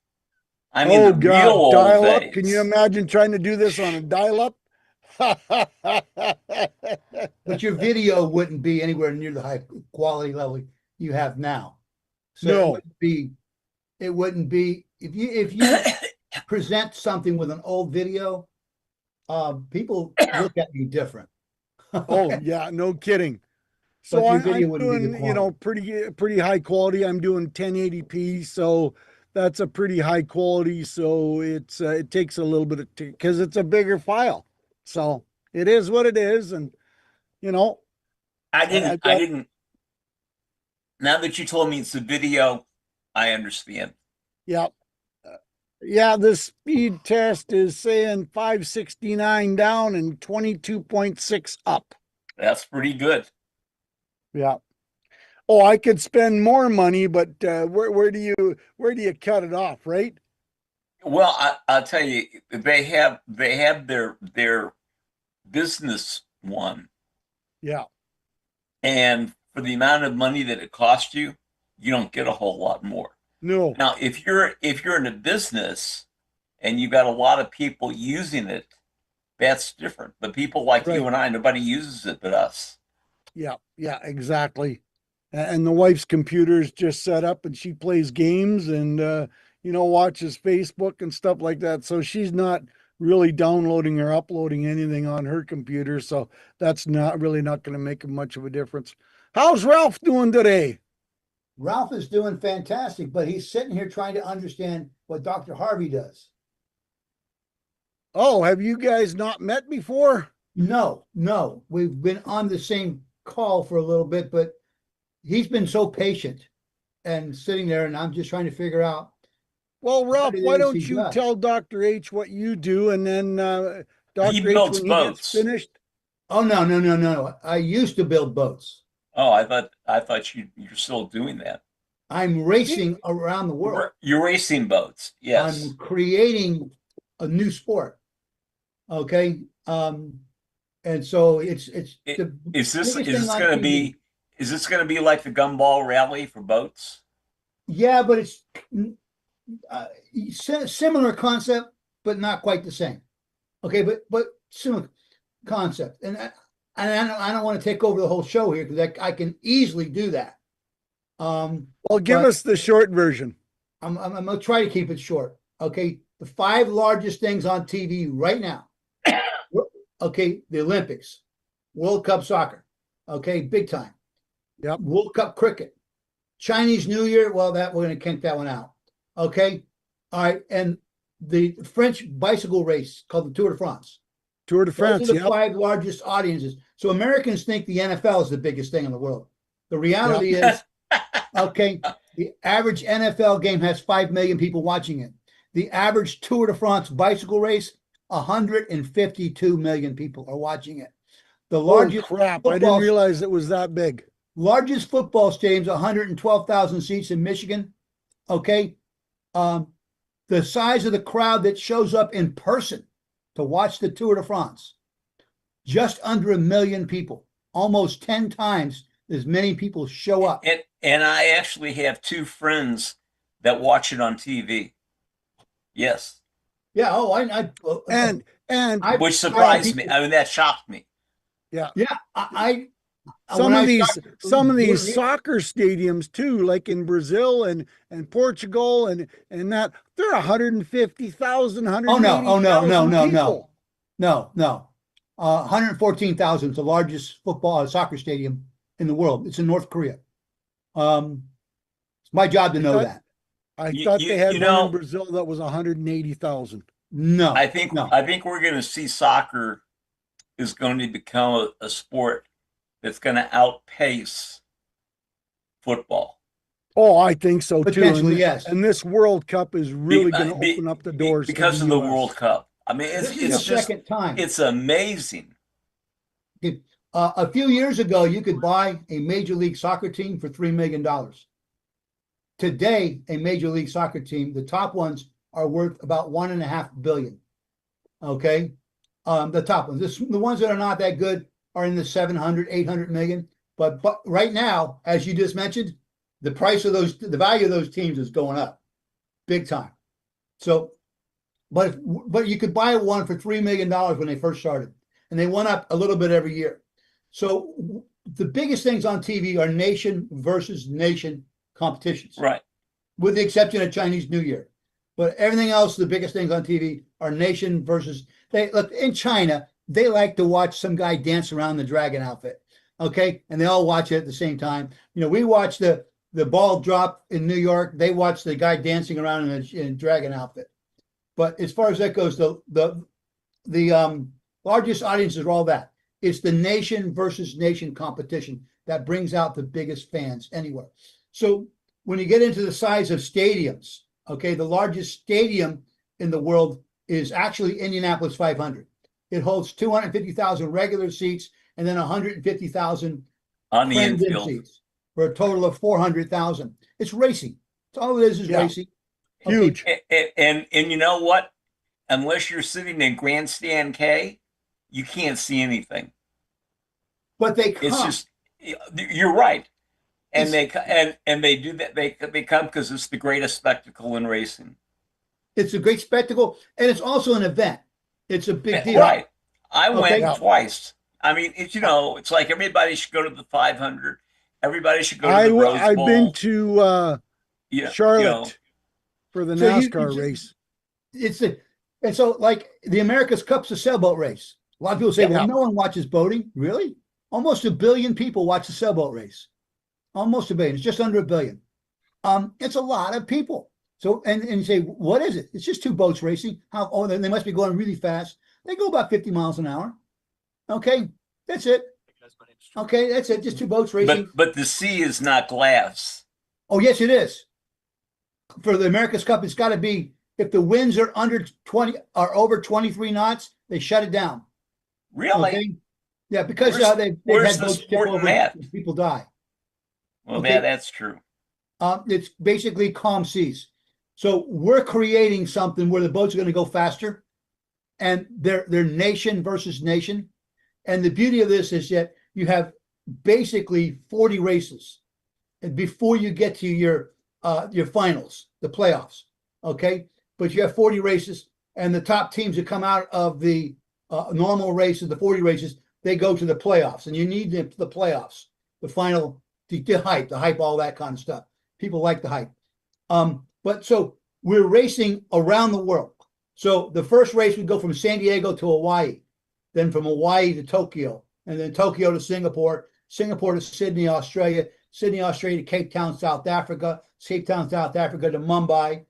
I mean, Oh the real God, old dial up. Can you days. imagine trying to do this on a dial up? But your video wouldn't be anywhere near the high quality level you have now. So No. it wouldn't be if you present something with an old video, people look at you different. Oh yeah, no kidding. But So your I'm video wouldn't be the doing, quality. pretty high quality. I'm doing 1080p, so that's a pretty high quality. So it takes a little bit of because it's a bigger file. So it is what it is, and you know, I I've didn't. I got didn't. Now that you told me it's a video, I understand. yeah. Yeah, the speed test is saying 569 down and 22.6 up. That's pretty good. Yeah. Oh, I could spend more money, but where do you cut it off, right? Well, I'll tell you, they have their business one, Yeah. and for the amount of money that it costs you, you don't get a whole lot more. No. Now, if you're in a business and you've got a lot of people using it, that's different. But people like you Right. and I, nobody uses it but us. Yeah. Yeah, exactly. And the wife's computer is just set up and she plays games and watches Facebook and stuff like that. So she's not really downloading or uploading anything on her computer. So that's not going to make much of a difference. How's Ralph doing today? Ralph is doing fantastic, but he's sitting here trying to understand what Dr. Harvey does. Oh, have you guys not met before? No, we've been on the same call for a little bit, but he's been so patient and sitting there, and I'm just trying to figure out Well, what Ralph, it why is don't he you does. tell Dr. H what you do, and then He Dr. H, builds when he gets boats. finished. Oh, no. I used to build boats. Oh, I thought you're still doing that. I'm racing around the world. You're racing boats. Yes. I'm creating a new sport. Okay. And so it's the Is this biggest is thing this on going to TV. be is this going to be like the gumball rally for boats? Yeah, but it's similar concept, but not quite the same. Okay, but similar concept, and I don't want to take over the whole show here because I can easily do that. Well, give but us the short version. I'm gonna try to keep it short. Okay, the 5 largest things on TV right now. Okay, the Olympics, World Cup soccer. Okay, big time. Yep. World Cup cricket, Chinese New Year. Well, that we're gonna kink that one out. Okay, all right, and the French bicycle race called the Tour de France. Tour de Those France. are the Yep. 5 largest audiences. So Americans think the NFL is the biggest thing in the world. The reality is, okay, the average NFL game has 5 million people watching it. The average Tour de France bicycle race, 152 million people are watching it. The Oh largest crap! I didn't football, realize it was that big. largest football stadiums, 112,000 seats in Michigan. Okay, the size of the crowd that shows up in person to watch the Tour de France, just under 1 million people, almost 10 times as many people show up. And I actually have 2 friends that watch it on TV. Yes, Yeah. Oh, And which surprised me. I mean, that shocked me. yeah, Yeah, I some when of I these started- soccer stadiums too, like in Brazil and Portugal and that they're 150,000, Oh no, people. no. 114,000 is the largest football soccer stadium in the world. It's in North Korea. It's my job to know that. I You- thought you- they had you one know- in Brazil that was 180,000. No, I think we're going to see soccer is going to become a sport that's going to outpace football. Oh, I think so too. Potentially, yes. And this World Cup is really going to Be- open up the doors because to of the US. World Cup. I mean, This is it's the just second time. it's amazing. A few years ago, you could buy a Major League Soccer team for $3 million. Today, a Major League Soccer team, the top ones are worth about $1.5 billion. Okay, the top ones. The ones that are not that good are in the 700, 800 million. But right now, as you just mentioned, the price of the value of those teams is going up big time. So, but you could buy one for $3 million when they first started, and they went up a little bit every year. So the biggest things on TV are nation versus nation competitions, Right. with the exception of Chinese New Year. But everything else, the biggest things on TV are nation versus. They look in China. They like to watch some guy dance around the dragon outfit, okay, and they all watch it at the same time. You know, we watch the ball drop in New York. They watch the guy dancing around in a dragon outfit. But as far as that goes, the largest audiences are all that. It's the nation versus nation competition that brings out the biggest fans anywhere. So when you get into the size of stadiums, okay, the largest stadium in the world is actually Indianapolis 500. It holds 250,000 regular seats and then 150,000 On the crammed in infield. seats for a total of 400,000. It's racing. It's all it is Yeah. racing. Okay? Huge. And you know what? Unless you're sitting in Grandstand K, you can't see anything. But they It's come. just, you're right. And It's- they do that. They come because it's the greatest spectacle in racing. It's a great spectacle, and it's also an event. It's a big deal. Right. I went Okay. twice. I mean, it's it's like everybody should go to the 500. Everybody should go to the Rose I've Bowl. been to Yeah, Charlotte for the So NASCAR race. And so like the America's Cup's a sailboat race. A lot of people say, Yeah. well, no one watches boating. Really? Almost 1 billion people watch the sailboat race. Almost 1 billion. It's just under 1 billion. It's a lot of people. So and you say, what is it? It's just two boats racing. They must be going really fast. They go about 50 miles an hour. Okay, that's it. Okay, that's it. Just two boats racing. But the sea is not glass. Oh, yes, it is. For the America's Cup, it's got to be, if the winds are under 20 or over 23 knots, they shut it down. Really? Okay. Yeah, because they've where's had the boats tip sport in over that? and people die. Well, Okay. that's true. It's basically calm seas. So we're creating something where the boats are going to go faster, and they're nation versus nation. And the beauty of this is that you have basically 40 races before you get to your finals, the playoffs. Okay, but you have 40 races, and the top teams that come out of the normal races, the 40 races, they go to the playoffs, and you need the playoffs, the final, the hype, all that kind of stuff. People like the hype. But so we're racing around the world. So the first race would go from San Diego to Hawaii, then from Hawaii to Tokyo, and then Tokyo to Singapore, Singapore to Sydney, Australia, Sydney, Australia to Cape Town, South Africa, Cape Town, South Africa to Mumbai,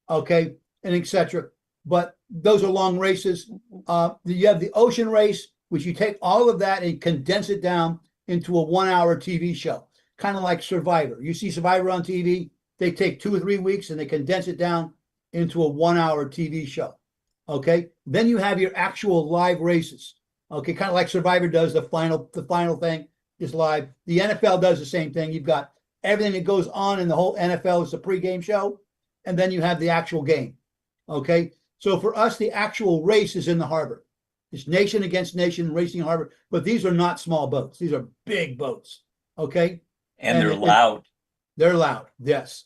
okay, and etc. But those are long races. You have the ocean race, which you take all of that and condense it down into a 1-hour TV show, kind of like Survivor. You see Survivor on TV, they take 2 or 3 weeks and they condense it down into a 1-hour TV show. Okay. Then you have your actual live races. Okay, kind of like Survivor does. The final thing is live. The NFL does the same thing. You've got everything that goes on in the whole NFL is a pregame show, and then you have the actual game. Okay. So for us, the actual race is in the harbor. It's nation against nation racing harbor, but these are not small boats. These are big boats. Okay. And they're loud. They're loud, yes.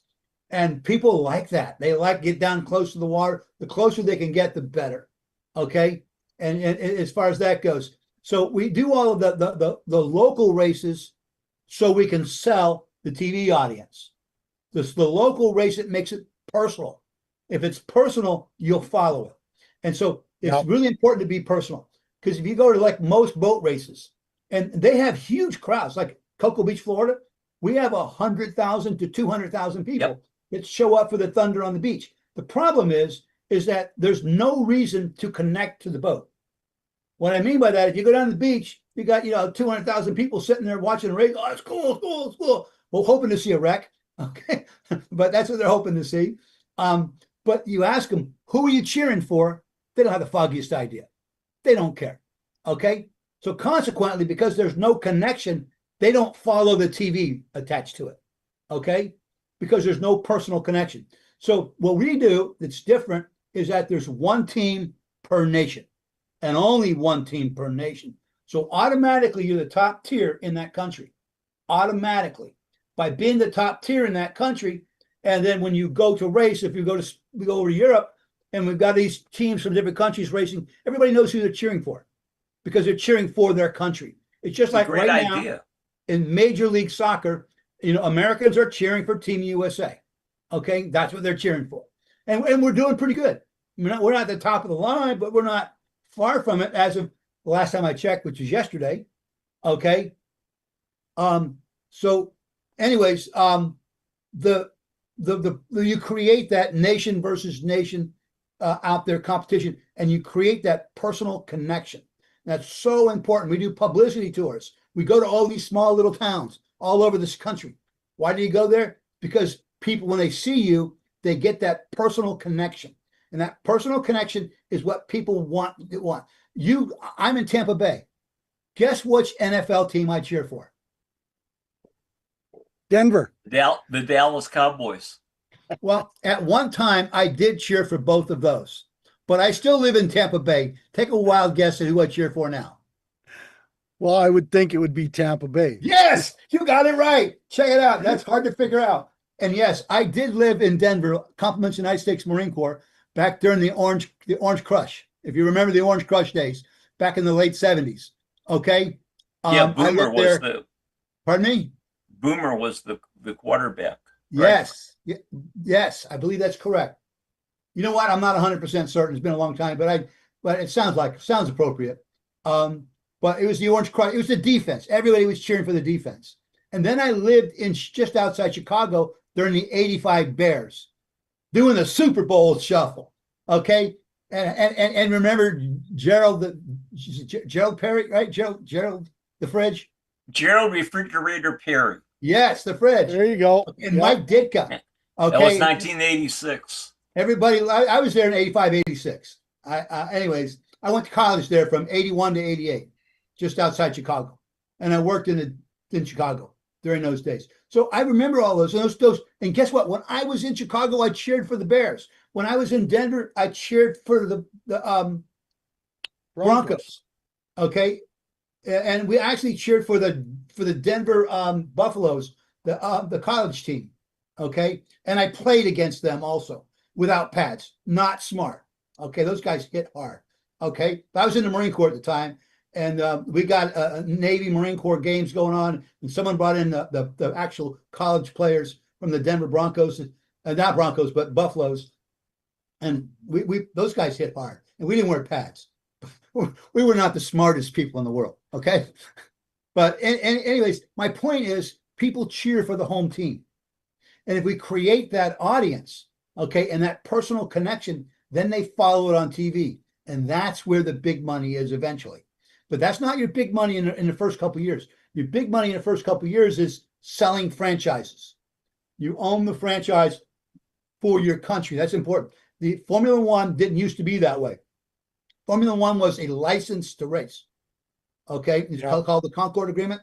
And people like that. They like get down close to the water. The closer they can get, the better. Okay. And as far as that goes, so we do all of the local races so we can sell the TV audience. The local race, it makes it personal. If it's personal, you'll follow it. And so it's really important to be personal, because if you go to like most boat races, and they have huge crowds, like Cocoa Beach, Florida, we have 100,000 to 200,000 people that show up for the Thunder on the beach. The problem is that there's no reason to connect to the boat. What I mean by that, if you go down to the beach, you got 200,000 people sitting there watching a race. Oh, it's cool, it's cool, it's cool. Well, hoping to see a wreck, okay, but that's what they're hoping to see. But you ask them, who are you cheering for? They don't have the foggiest idea. They don't care. Okay, so consequently, because there's no connection, they don't follow the TV attached to it. Okay, because there's no personal connection. So what we do that's different is that there's one team per nation, and only one team per nation. So automatically you're the top tier in that country, automatically. by being the top tier in that country. And then when you go to race, we go over to Europe and we've got these teams from different countries racing, everybody knows who they're cheering for because they're cheering for their country. It's just like Great right idea. now in Major League Soccer, Americans are cheering for Team USA. Okay, that's what they're cheering for. And we're doing pretty good. We're not at the top of the line, but we're not far from it as of the last time I checked, which is yesterday. Okay. So anyways, you create that nation versus nation out there competition, and you create that personal connection. That's so important. We do publicity tours. We go to all these small little towns all over this country. Why do you go there? Because people, when they see you, they get that personal connection. And that personal connection is what people want. I'm in Tampa Bay. Guess which NFL team I cheer for? Denver. The Dallas Cowboys. Well, at one time, I did cheer for both of those, but I still live in Tampa Bay. Take a wild guess at who I cheer for now. Well, I would think it would be Tampa Bay. Yes, you got it right. Check it out. That's hard to figure out. And yes, I did live in Denver, compliments United States Marine Corps, back during the Orange Crush. If you remember the Orange Crush days, back in the late 70s. Okay. Yeah, Boomer was the. Pardon me? Boomer was the quarterback. Right? Yes, I believe that's correct. You know what? I'm not 100% certain. It's been a long time, but it sounds appropriate. But it was the Orange Crush. It was the defense. Everybody was cheering for the defense. And then I lived in just outside Chicago during the '85 Bears, doing the Super Bowl shuffle. Okay, and remember Gerald Perry, right? Gerald the Fridge. Gerald Refrigerator Perry. Yes, the Fridge. There you go. And Mike Ditka. Okay. That was 1986. Everybody, I was there in '85, '86. Anyways, I went to college there from '81 to '88, just outside Chicago, and I worked in Chicago during those days. So I remember all those. And guess what? When I was in Chicago, I cheered for the Bears. When I was in Denver, I cheered for the Broncos. Okay, and we actually cheered for the Denver Buffaloes, the college team. Okay, and I played against them also without pads. Not smart. Okay, those guys hit hard. Okay, I was in the Marine Corps at the time, and we got Navy Marine Corps games going on, and someone brought in the actual college players from the Denver Broncos, not Broncos, but Buffaloes, and we those guys hit hard, and we didn't wear pads. We were not the smartest people in the world. Okay, but anyways, my point is people cheer for the home team, and if we create that audience, okay, and that personal connection, then they follow it on TV. And that's where the big money is eventually. But that's not your big money in the first couple of years. Your big money in the first couple of years is selling franchises. You own the franchise for your country. That's important. The Formula One didn't used to be that way. Formula One was a license to race. Okay, it's called the Concord Agreement.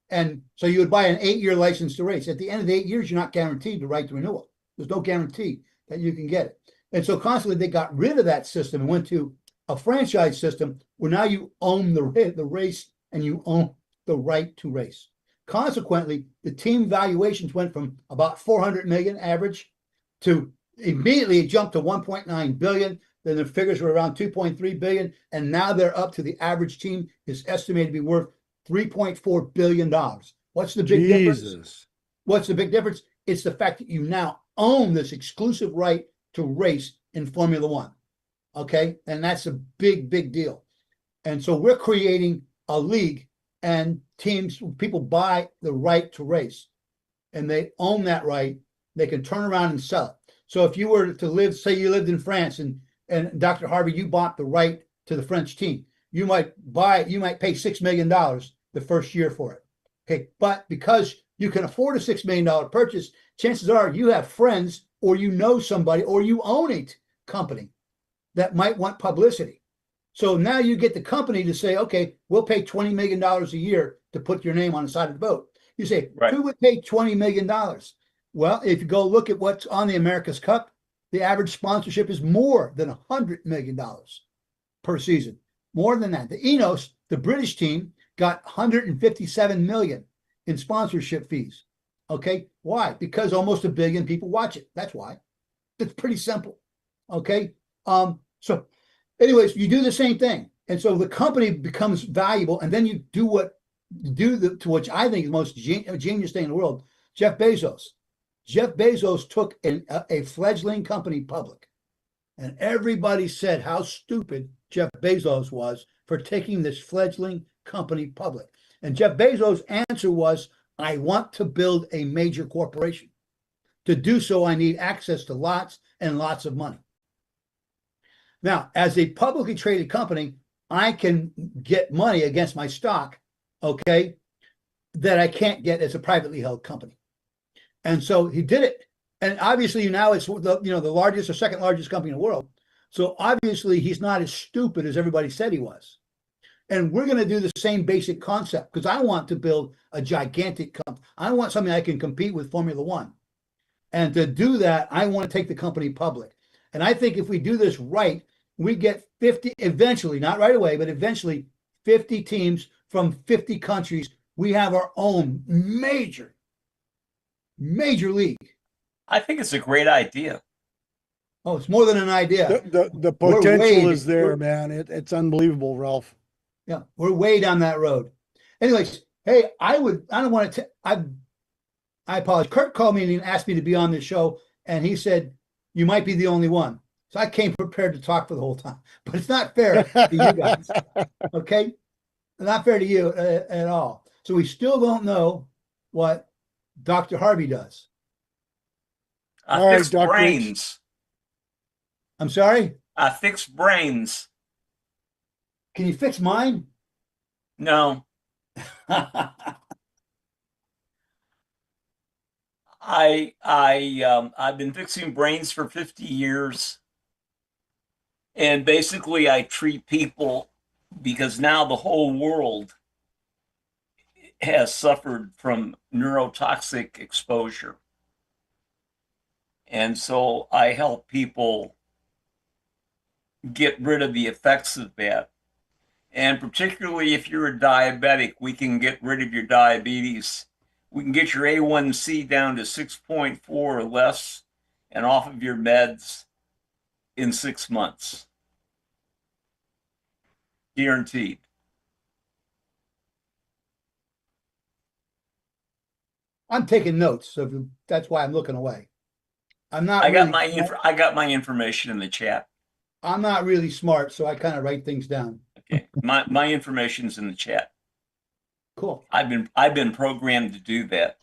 And so you would buy an 8-year license to race. At the end of the 8 years, you're not guaranteed the right to renewal. There's no guarantee that you can get it. And so constantly they got rid of that system and went to a franchise system where now you own the race and you own the right to race. Consequently, the team valuations went from about 400 million average to immediately it jumped to 1.9 billion. Then the figures were around 2.3 billion. And now they're up to the average team is estimated to be worth $3.4 billion. What's the big difference? What's the big difference? It's the fact that you now own this exclusive right to race in Formula One. Okay, and that's a big, big deal. And so we're creating a league and teams, people buy the right to race and they own that right. They can turn around and sell it. So if you were to live, say you lived in France and Dr. Harvey, you bought the right to the French team, you might pay $6 million the first year for it. Okay, but because you can afford a $6 million purchase, chances are you have friends or you know somebody or you own a company that might want publicity. So now you get the company to say, okay, we'll pay $20 million a year to put your name on the side of the boat. You say, right. Who would pay $20 million? Well, if you go look at what's on the America's Cup, the average sponsorship is more than $100 million per season. More than that. The Enos, the British team, got $157 million in sponsorship fees. Okay, why? Because almost 1 billion people watch it. That's why. It's pretty simple. Okay. So anyways, you do the same thing. And so the company becomes valuable, and then you do to which I think is the most genius thing in the world. Jeff Bezos. Jeff Bezos took a fledgling company public, and everybody said how stupid Jeff Bezos was for taking this fledgling company public. And Jeff Bezos' answer was, I want to build a major corporation. To do so, I need access to lots and lots of money. Now, as a publicly traded company, I can get money against my stock, okay, that I can't get as a privately held company. And so he did it. And obviously now it's the largest or second largest company in the world. So obviously he's not as stupid as everybody said he was. And we're going to do the same basic concept, because I want to build a gigantic company. I want something I can compete with Formula One. And to do that, I want to take the company public. And I think if we do this right, we get 50, eventually, not right away, but eventually 50 teams from 50 countries. We have our own major league. I think it's a great idea. Oh, it's more than an idea. The potential is there, man. It's unbelievable, Ralph. Yeah, we're way down that road. Anyways, hey, I apologize. Kurt called me and asked me to be on this show, and he said, you might be the only one. So I came prepared to talk for the whole time, but it's not fair to you guys. Okay? Not fair to you at all. So we still don't know what Dr. Harvey does. I fix brains. I'm sorry? I fix brains. Can you fix mine? No. I've been fixing brains for 50 years. And basically I treat people, because now the whole world has suffered from neurotoxic exposure. And so I help people get rid of the effects of that. And particularly if you're a diabetic, we can get rid of your diabetes. We can get your A1C down to 6.4 or less and off of your meds in 6 months. Guaranteed. I'm taking notes, so that's why I'm looking away. I'm not. I got my information in the chat. I'm not really smart, so I kind of write things down. Okay, my information's in the chat. Cool. I've been programmed to do that.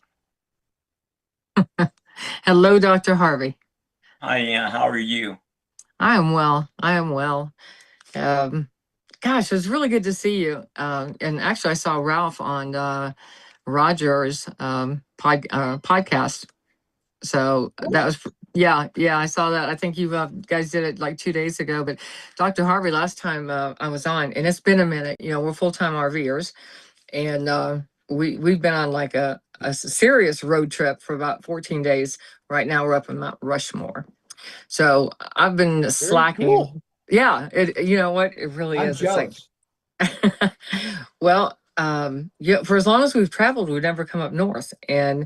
Hello, Dr. Harvey. Hi, Anna. How are you? I am well. I am well. Gosh, it was really good to see you. And actually, I saw Ralph on Roger's podcast. So that was, yeah, I saw that. I think you guys did it like 2 days ago. But Dr. Harvey, last time I was on, and it's been a minute. We're full-time RVers, and we've been on like a serious road trip for about 14 days. Right now, we're up in Mount Rushmore. So I've been slacking. Cool. Yeah, you know what? It really I'm is. jealous. It's like, well, yeah, for as long as we've traveled, we've never come up north, and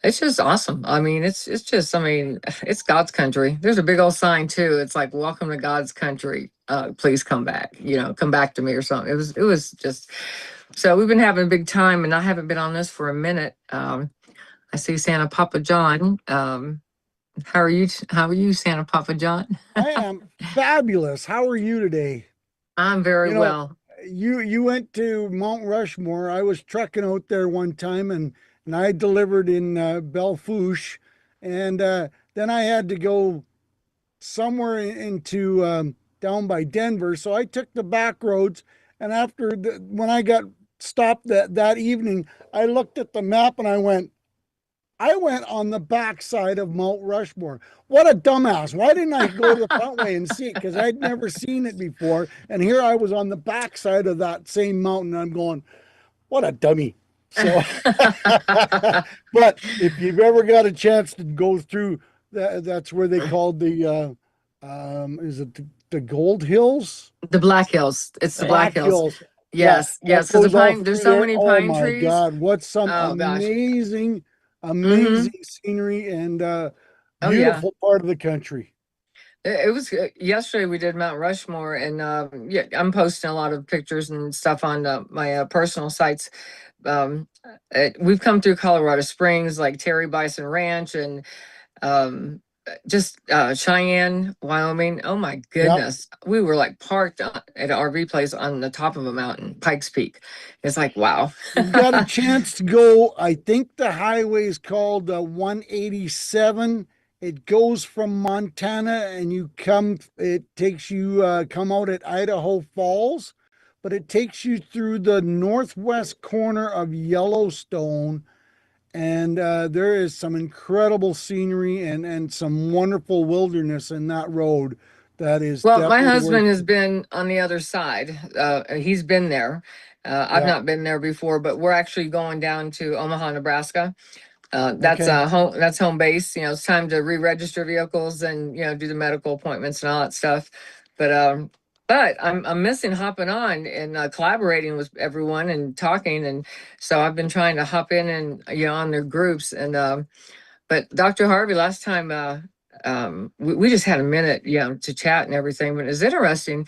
it's just awesome. I mean, it's God's country. There's a big old sign too. It's like, welcome to God's country. Please come back, come back to me or something. It was just, so we've been having a big time, and I haven't been on this for a minute. I see Santa Papa John. How are you, Santa Papa John? I am fabulous. How are you today? I'm very well. You went to Mount Rushmore. I was trekking out there one time, and I delivered in Belle Fourche, and then I had to go somewhere into down by Denver. So I took the back roads, and when I got stopped that evening, I looked at the map and I went on the backside of Mount Rushmore. What a dumbass. Why didn't I go to the front way and see it? Because I'd never seen it before. And here I was on the backside of that same mountain. I'm going, what a dummy. So, but if you've ever got a chance to go through, that's where they called the, is it the Gold Hills? The Black Hills. It's the Black Hills. Yes. Yeah, yes. So there's so many pine trees. Oh my God. What's some amazing amazing scenery and Oh, yeah. beautiful part of the country. It was yesterday we did Mount Rushmore, and yeah, I'm posting a lot of pictures and stuff on my personal sites. We've come through Colorado Springs, like Terry Bison Ranch, and just Cheyenne, Wyoming. Oh my goodness, we were like parked at an RV place on the top of a mountain, Pikes Peak. It's like, wow. You've got a chance to go. I think the highway is called 187. It goes from Montana and it takes you, come out at Idaho Falls, but it takes you through the northwest corner of Yellowstone. And there is some incredible scenery and some wonderful wilderness in that road. That is Well, my definitely husband worth has been on the other side. He's been there. I've Yeah. not been there before, but we're actually going down to Omaha, Nebraska. That's Okay. home base. You know, it's time to re-register vehicles and, you know, do the medical appointments and all that stuff. But I'm missing hopping on and collaborating with everyone and talking, and so I've been trying to hop in and, you know, on their groups. And but Dr. Harvey, last time we just had a minute, you know, to chat and everything, but it's interesting.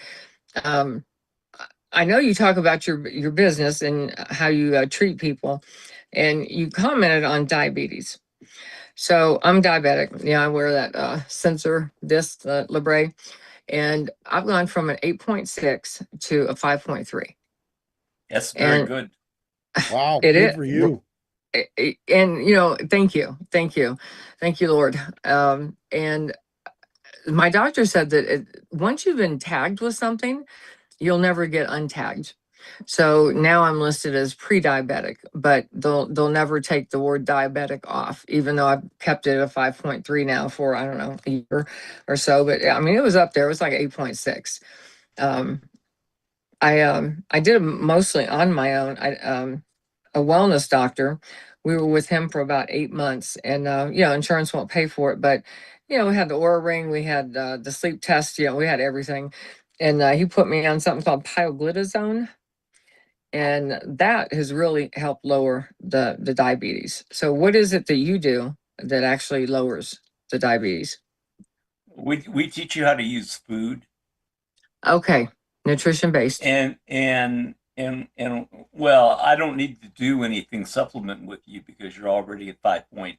I know you talk about your business and how you treat people, and you commented on diabetes. So I'm diabetic. Yeah, I wear that sensor disc, Libre, and I've gone from an 8.6 to a 5.3. That's very And good. Wow. It Good is. for you. And you know, thank you, Lord. And my doctor said that once you've been tagged with something, you'll never get untagged. So now I'm listed as pre-diabetic, but they'll never take the word diabetic off, even though I've kept it at 5.3 now for, I don't know, a year or so. But I mean, it was up there. It was like 8.6. I did it mostly on my own. A wellness doctor. We were with him for about 8 months, and you know, insurance won't pay for it, but you know, we had the Aura ring, we had the sleep test, you know, we had everything, and he put me on something called pioglitazone, and that has really helped lower the diabetes. So, what is it that you do that actually lowers the diabetes? We teach you how to use food Okay, nutrition based. and well, I don't need to do anything supplement with you because you're already at 5.8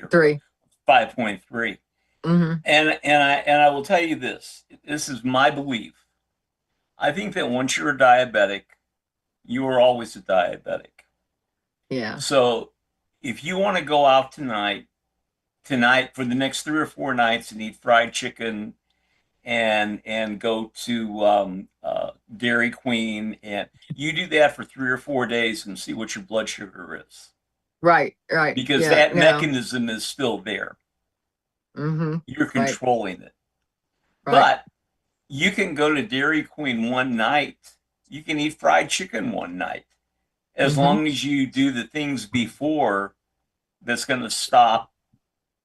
or 3. 5.3. Mm-hmm. And I will tell you this. This is my belief. I think that once you're a diabetic, you are always a diabetic. Yeah. So if you want to go out tonight for the next 3 or 4 nights and eat fried chicken and go to Dairy Queen, and you do that for 3 or 4 days and see what your blood sugar is. Right. Because yeah, that no. mechanism is still there. Mm-hmm. You're controlling it. Right. But you can go to Dairy Queen one night. You can eat fried chicken one night. As long as you do the things before that's going to stop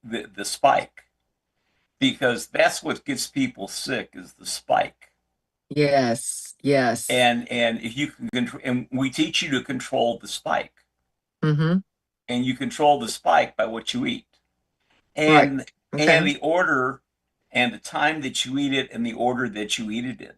the spike. Because that's what gets people sick is the spike. Yes. And if you can control, and we teach you to control the spike. Mm-hmm. And you control the spike by what you eat. And Right. Okay. and the order and the time that you eat it and the order that you eat it in.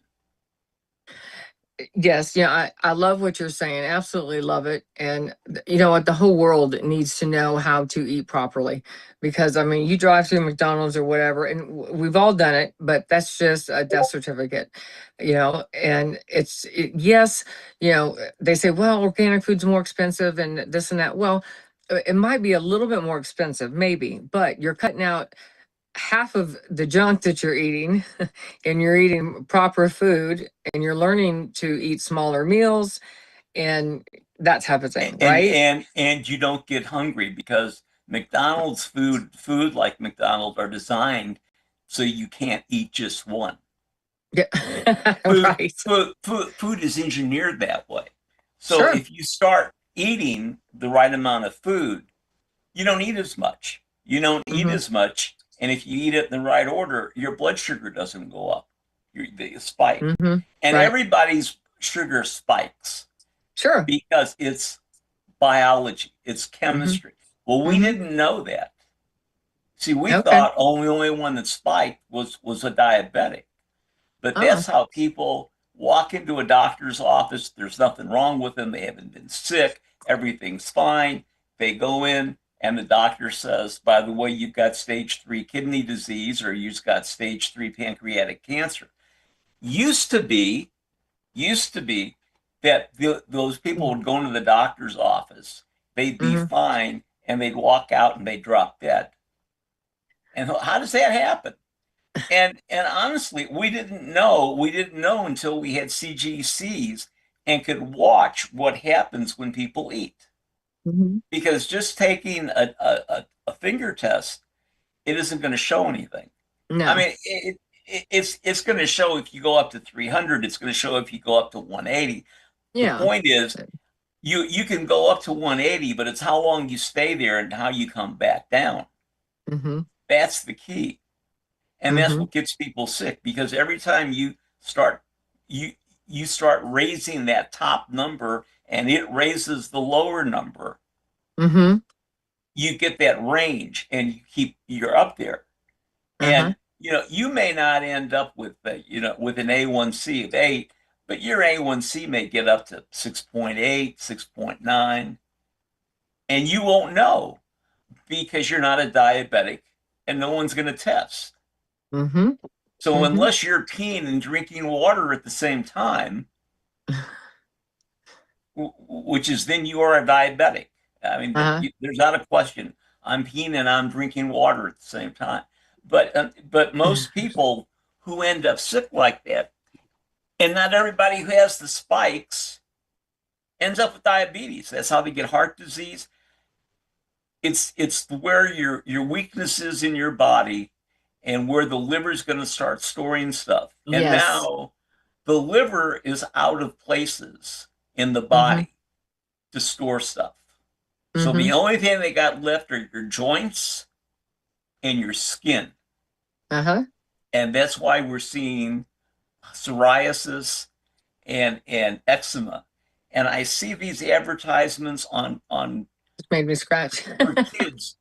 Yes, yeah, I love what you're saying. Absolutely love it. And you know what? The whole world needs to know how to eat properly, because I mean, you drive through McDonald's or whatever, and we've all done it, but that's just a death certificate, you know. And yes, you know, they say, well, organic food's more expensive and this and that. Well, it might be a little bit more expensive, maybe, but you're cutting out half of the junk that you're eating and you're eating proper food and you're learning to eat smaller meals and that type of thing, right? And you don't get hungry because McDonald's food like McDonald's are designed so you can't eat just one. Yeah. Right. Right. Food is engineered that way. So Sure. if you start eating the right amount of food, you don't eat as much. You don't eat as much. And if you eat it in the right order, your blood sugar doesn't go up. They spike. And Right. everybody's sugar spikes. Sure. Because it's biology, it's chemistry. Well, we Mhm. didn't know that. See, we Okay. thought only one that spiked was a diabetic. But Oh. that's how people walk into a doctor's office. There's nothing wrong with them. They haven't been sick. Everything's fine. They go in, and the doctor says, by the way, you've got stage 3 kidney disease, or you've got stage 3 pancreatic cancer. Used to be that those people would go into the doctor's office, they'd be Mhm. fine, and they'd walk out and they'd drop dead. And how does that happen? And honestly, we didn't know until we had CGCs and could watch what happens when people eat. Mhm. Because just taking a finger test, it isn't going to show anything. No. I mean, it's going to show if you go up to 300. It's going to show if you go up to 180. The Yeah. point is, you can go up to 180, but it's how long you stay there and how you come back down. Mm-hmm. That's the key. And that's Mhm. what gets people sick, because every time you start raising that top number and it raises the lower number, Mm-hmm. you get that range and you're up there. Uh-huh. And you may not end up with with an A1C of 8, but your A1C may get up to 6.8, 6.9, and you won't know because you're not a diabetic and no one's going to test. Mm-hmm. So Mhm. unless you're peeing and drinking water at the same time, which is then you are a diabetic. I mean, Uh-huh. there's not a question. I'm peeing and I'm drinking water at the same time. But most people who end up sick like that, and not everybody who has the spikes ends up with diabetes. That's how they get heart disease. It's where your weaknesses in your body and where the liver's going to start storing stuff. And Yes. now the liver is out of places in the Mm-hmm. body to store stuff. So Mm-hmm. the only thing they got left are your joints and your skin. Uh-huh. And that's why we're seeing psoriasis and eczema. And I see these advertisements on It made me scratch. for kids.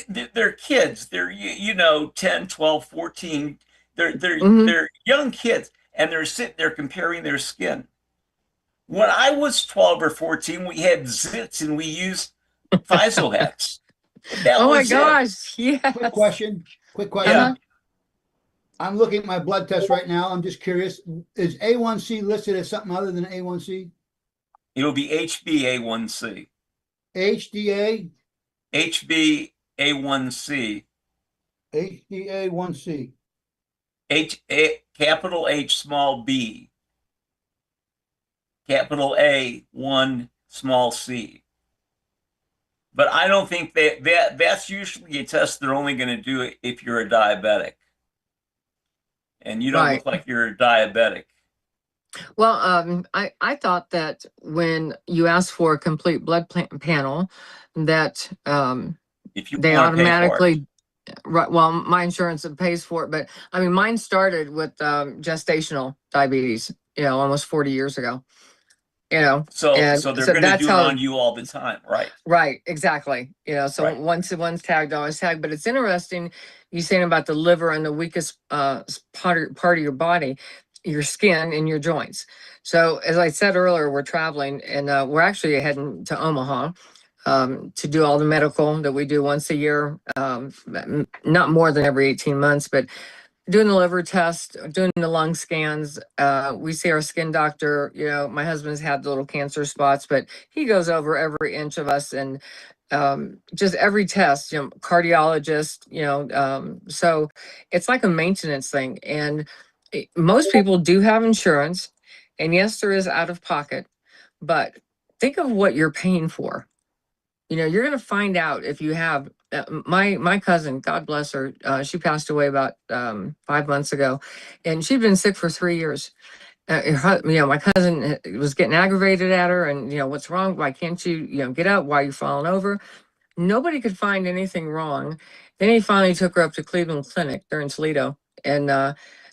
They're kids. They're 10, 12, 14. Mhm. They're young kids, and they're sitting there comparing their skin. When I was 12 or 14, we had zits and we used Thisohex. That Oh my was it. gosh. Yes. Quick question. Yeah. Uh-huh. I'm looking at my blood test right now. I'm just curious. Is A1C listed as something other than A1C? It'll be HbA1c. HDA? HbA1c. HDA1C. Capital H, small b. Capital A, 1, small c. But I don't think that's usually a test they're only going to do it if you're a diabetic. And you don't Right. look like you're a diabetic. Well, I thought that when you ask for a complete blood panel, that If you they want to pay for it. automatically, right? Well, my insurance pays for it, but I mean, mine started with gestational diabetes, almost 40 years ago. So and they're so going to that's do it how. on you all the time, right? Right, exactly. So Right. once one's tagged, always tagged. But it's interesting you saying about the liver and the weakest part of your body, your skin and your joints. So as I said earlier, we're traveling and we're actually heading to Omaha to do all the medical that we do once a year, not more than every 18 months, but doing the liver test, doing the lung scans. We see our skin doctor. My husband's had the little cancer spots, but he goes over every inch of us and just every test, cardiologist, so it's like a maintenance thing. And most people do have insurance. And yes, there is out of pocket, but think of what you're paying for. You're going to find out if you have my cousin, God bless her. She passed away about 5 months ago, and she'd been sick for 3 years. My cousin was getting aggravated at her, and what's wrong? Why can't you, get up? Why are you falling over? Nobody could find anything wrong. Then he finally took her up to Cleveland Clinic. They're in Toledo, and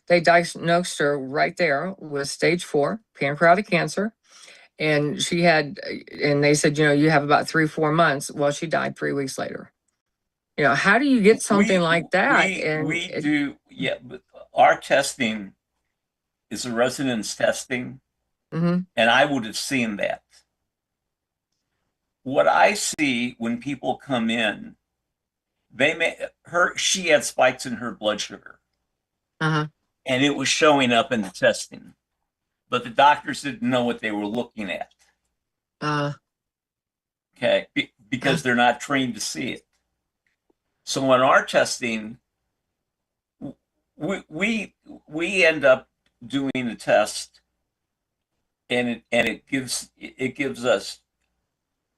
they diagnosed her right there with stage 4 pancreatic cancer. and she had, and they said, you have about 3-4 months. Well, she died 3 weeks later. How do you get something like that? We do, yeah, but our testing is a residence testing, Mm-hmm. and I would have seen that. What I see when people come in, she had spikes in her blood sugar, Uh-huh. and it was showing up in the testing, but the doctors didn't know what they were looking at. Okay, because they're not trained to see it. So in our testing, we end up doing a test, and it gives us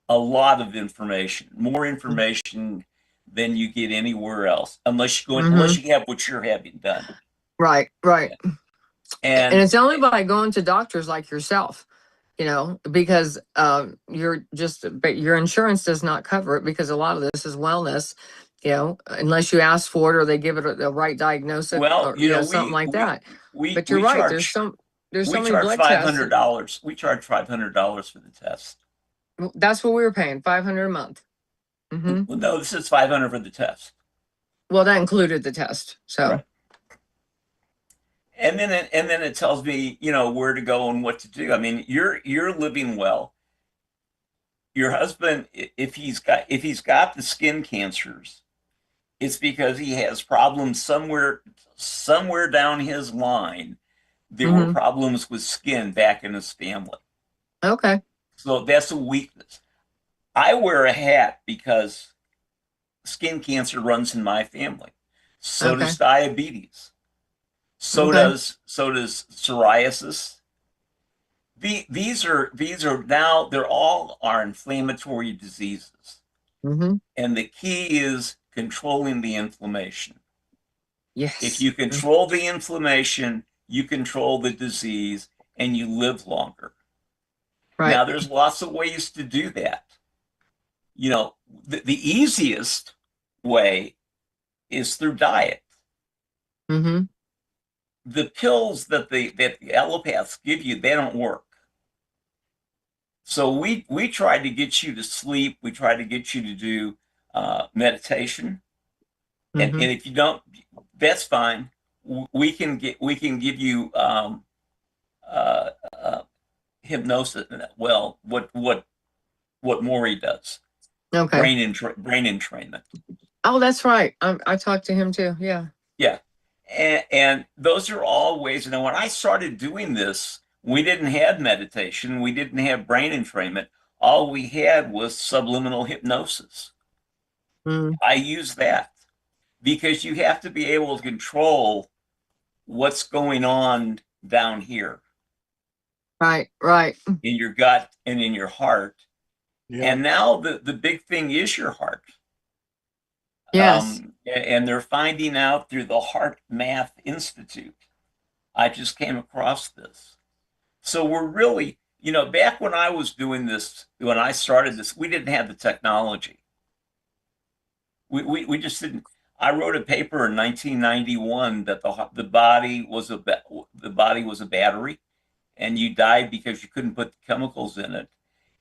a lot of information, more information than you get anywhere else, unless you have what you're having done. Right. And And it's only by going to doctors like yourself, because but your insurance does not cover it, because a lot of this is wellness, unless you ask for it or they give it the right diagnosis, well, or something like that. But you're right. There's so many blood tests. $500. We charge $500 for the test. That's what we were paying, $500 a month. Well, no, this is $500 for the test. Well, that included the test. So. Right. And then it tells me, where to go and what to do. I mean, you're living well. Your husband, if he's got the skin cancers, it's because he has problems somewhere down his line. There were problems with skin back in his family. Okay. So that's a weakness. I wear a hat because skin cancer runs in my family. So does diabetes. So does psoriasis. These are now, they're all inflammatory diseases. And the key is controlling the inflammation. Yes. If you control the inflammation, you control the disease, and you live longer. Right. Now, there's lots of ways to do that. The easiest way is through diet. The pills that the allopaths give you, they don't work. So we try to get you to sleep. We try to get you to do meditation, and if you don't, that's fine. We can give you hypnosis. Well, what Maury does. Okay. Brain entrainment. Oh, that's right. I talked to him too. Yeah. Yeah. And those are all ways. And when I started doing this, we didn't have meditation. We didn't have brain entrainment. All we had was subliminal hypnosis. I use that because you have to be able to control what's going on down here. Right. In your gut and in your heart. Yeah. And now the big thing is your heart. Yes. And they're finding out through the Heart Math Institute. I just came across this. So we're really, back when I was doing this, when I started this, we didn't have the technology. We just didn't. I wrote a paper in 1991 that the body was a battery, and you died because you couldn't put the chemicals in it.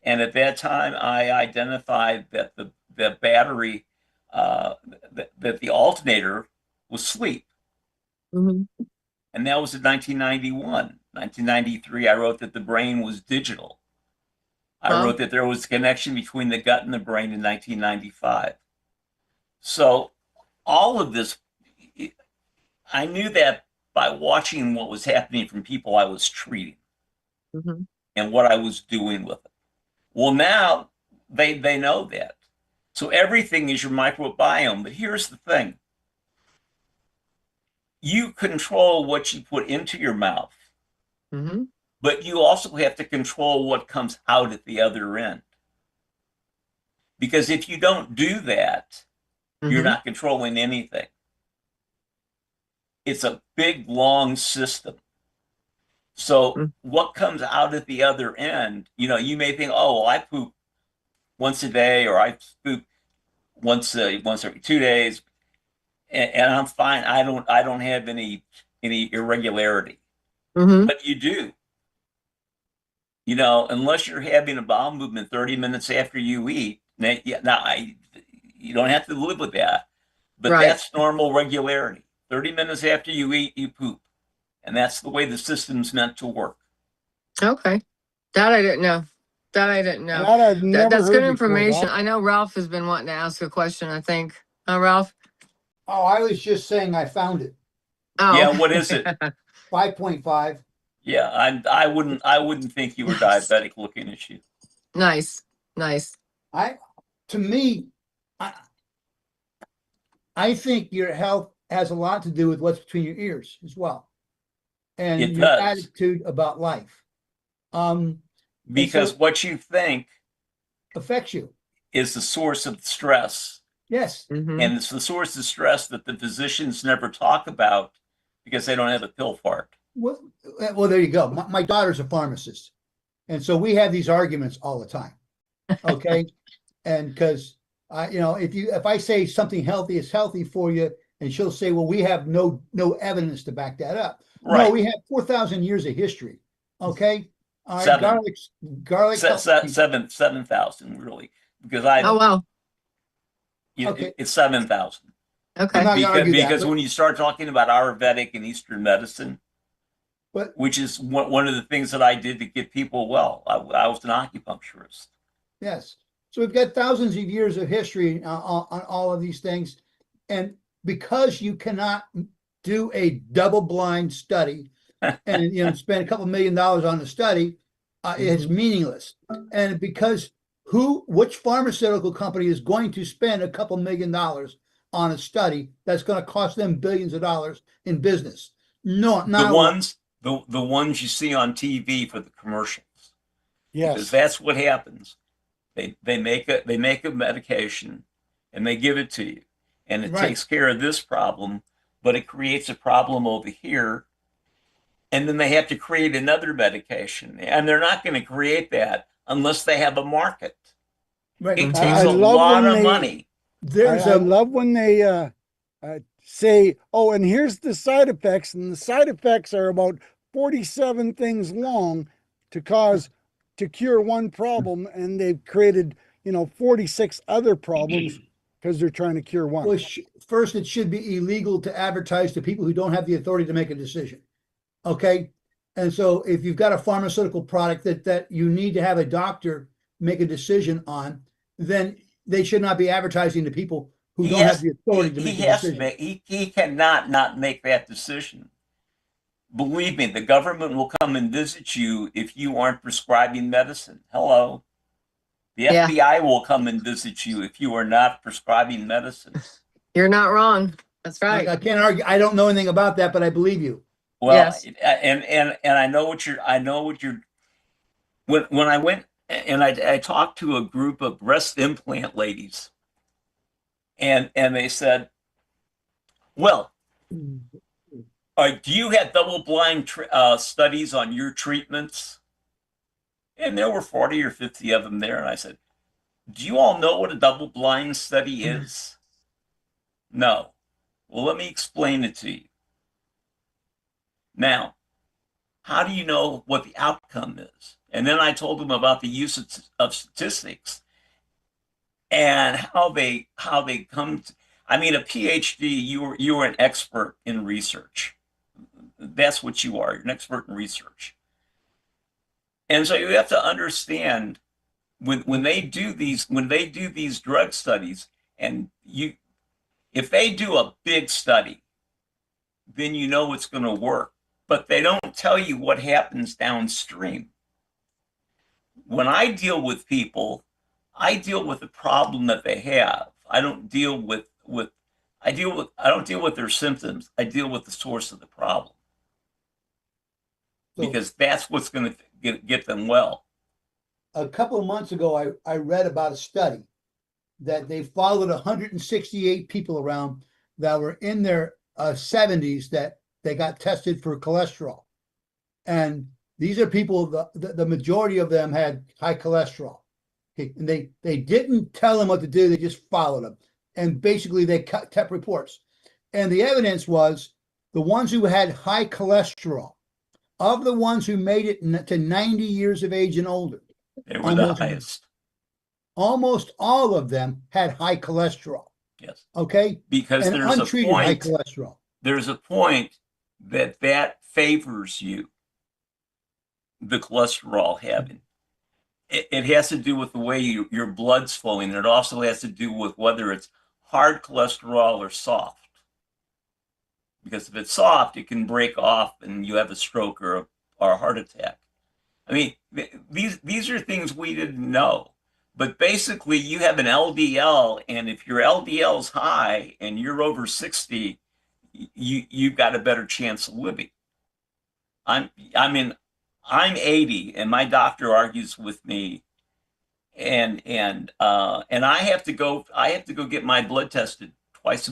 And at that time, I identified that the battery, that the alternator was sleep. And that was in 1991. 1993, I wrote that the brain was digital. I wrote that there was a connection between the gut and the brain in 1995. So all of this, I knew that by watching what was happening from people I was treating and what I was doing with it. Well, now they know that. So everything is your microbiome. But here's the thing. You control what you put into your mouth. But you also have to control what comes out at the other end. Because if you don't do that, you're not controlling anything. It's a big, long system. So what comes out at the other end, you may think, oh, well, I poop once a day, or I poop once every 2 days, and I'm fine. I don't have any irregularity. But you do. You know, unless you're having a bowel movement 30 minutes after you eat. You don't have to live with that, but Right. that's normal regularity. 30 minutes after you eat, you poop. And that's the way the system's meant to work. Okay. That I didn't know. That I didn't know. That I've never That's good heard before, information. Doc. I know Ralph has been wanting to ask a question, I think. Ralph? Oh, I was just saying I found it. Oh. Yeah, what is it? 5.5. Yeah, I wouldn't think you were diabetic looking at you. Nice. Nice. To me, I think your health has a lot to do with what's between your ears as well. And It your does. attitude about life. Because so what you think affects you. is the source of stress. Yes. Mhm. And it's the source of stress that the physicians never talk about because they don't have a pill for it. Well, there you go. My daughter's a pharmacist. And so we have these arguments all the time. Okay. And because if I say something healthy is healthy for you, and she'll say, well, we have no evidence to back that up. Right. No, we have 4,000 years of history. Okay. All right. Seven. Garlic. 7,000 really, because Oh, wow. Okay. It's 7,000. I'm Okay. not gonna argue that, Because when you start talking about Ayurvedic and Eastern medicine, but which is one of the things that I did to get people well, I was an acupuncturist. yes. So we've got thousands of years of history on all of these things. And because you cannot do a double-blind study and spend a couple $1 million on the study, it's meaningless. And because which pharmaceutical company is going to spend a couple $1 million on a study that's going to cost them billions of dollars in business? No, not the ones you see on TV for the commercials. Yes. Because that's what happens. They make a medication and they give it to you, and it takes care of this problem, but it creates a problem over here, and then they have to create another medication, and they're not going to create that unless they have a market. right. It takes a lot of money. I love when they say, oh, and here's the side effects, and the side effects are about 47 things long to cure one problem, and they've created 46 other problems because they're trying to cure one. Well, first, it should be illegal to advertise to people who don't have the authority to make a decision. Okay. And so if you've got a pharmaceutical product that you need to have a doctor make a decision on, then they should not be advertising to people who don't have the authority to make a decision. He cannot not make that decision. Believe me, the government will come and visit you if you aren't prescribing medicine. Hello. The FBI will come and visit you if you are not prescribing medicine. You're not wrong. That's right. I can't argue. I don't know anything about that, but I believe you. Well, Yes. and I know what you're when I went and I talked to a group of breast implant ladies, and they said, well, do you have double-blind studies on your treatments? And there were 40 or 50 of them there. And I said, do you all know what a double-blind study is? No. Well, let me explain it to you. Now, how do you know what the outcome is? And then I told them about the use of statistics and how they come to, I mean, a PhD, you are an expert in research. That's what you are. You're an expert in research. And so you have to understand when they do these drug studies, and if they do a big study, then you know it's going to work. But they don't tell you what happens downstream. When I deal with people, I deal with the problem that they have. I don't deal with their symptoms. I deal with the source of the problem. Because that's what's going to get them well. A couple of months ago, I read about a study that they followed 168 people around that were in their 70s that they got tested for cholesterol. And these are people, the majority of them had high cholesterol. Okay? And they didn't tell them what to do, they just followed them. And basically they kept reports. And the evidence was the ones who had high cholesterol of the ones who made it to 90 years of age and older, They were the almost highest. almost all of them had high cholesterol. Yes. Okay. Because And there's a untreated high point, cholesterol. there's a point that favors you, the cholesterol having. It has to do with the way your blood's flowing. It also has to do with whether it's hard cholesterol or soft. Because if it's soft, it can break off and you have a stroke or a heart attack. I mean, these are things we didn't know. But basically, you have an LDL, and if your LDL is high and you're over 60, you've got a better chance of living. I'm 80, and my doctor argues with me, and I have to go get my blood tested twice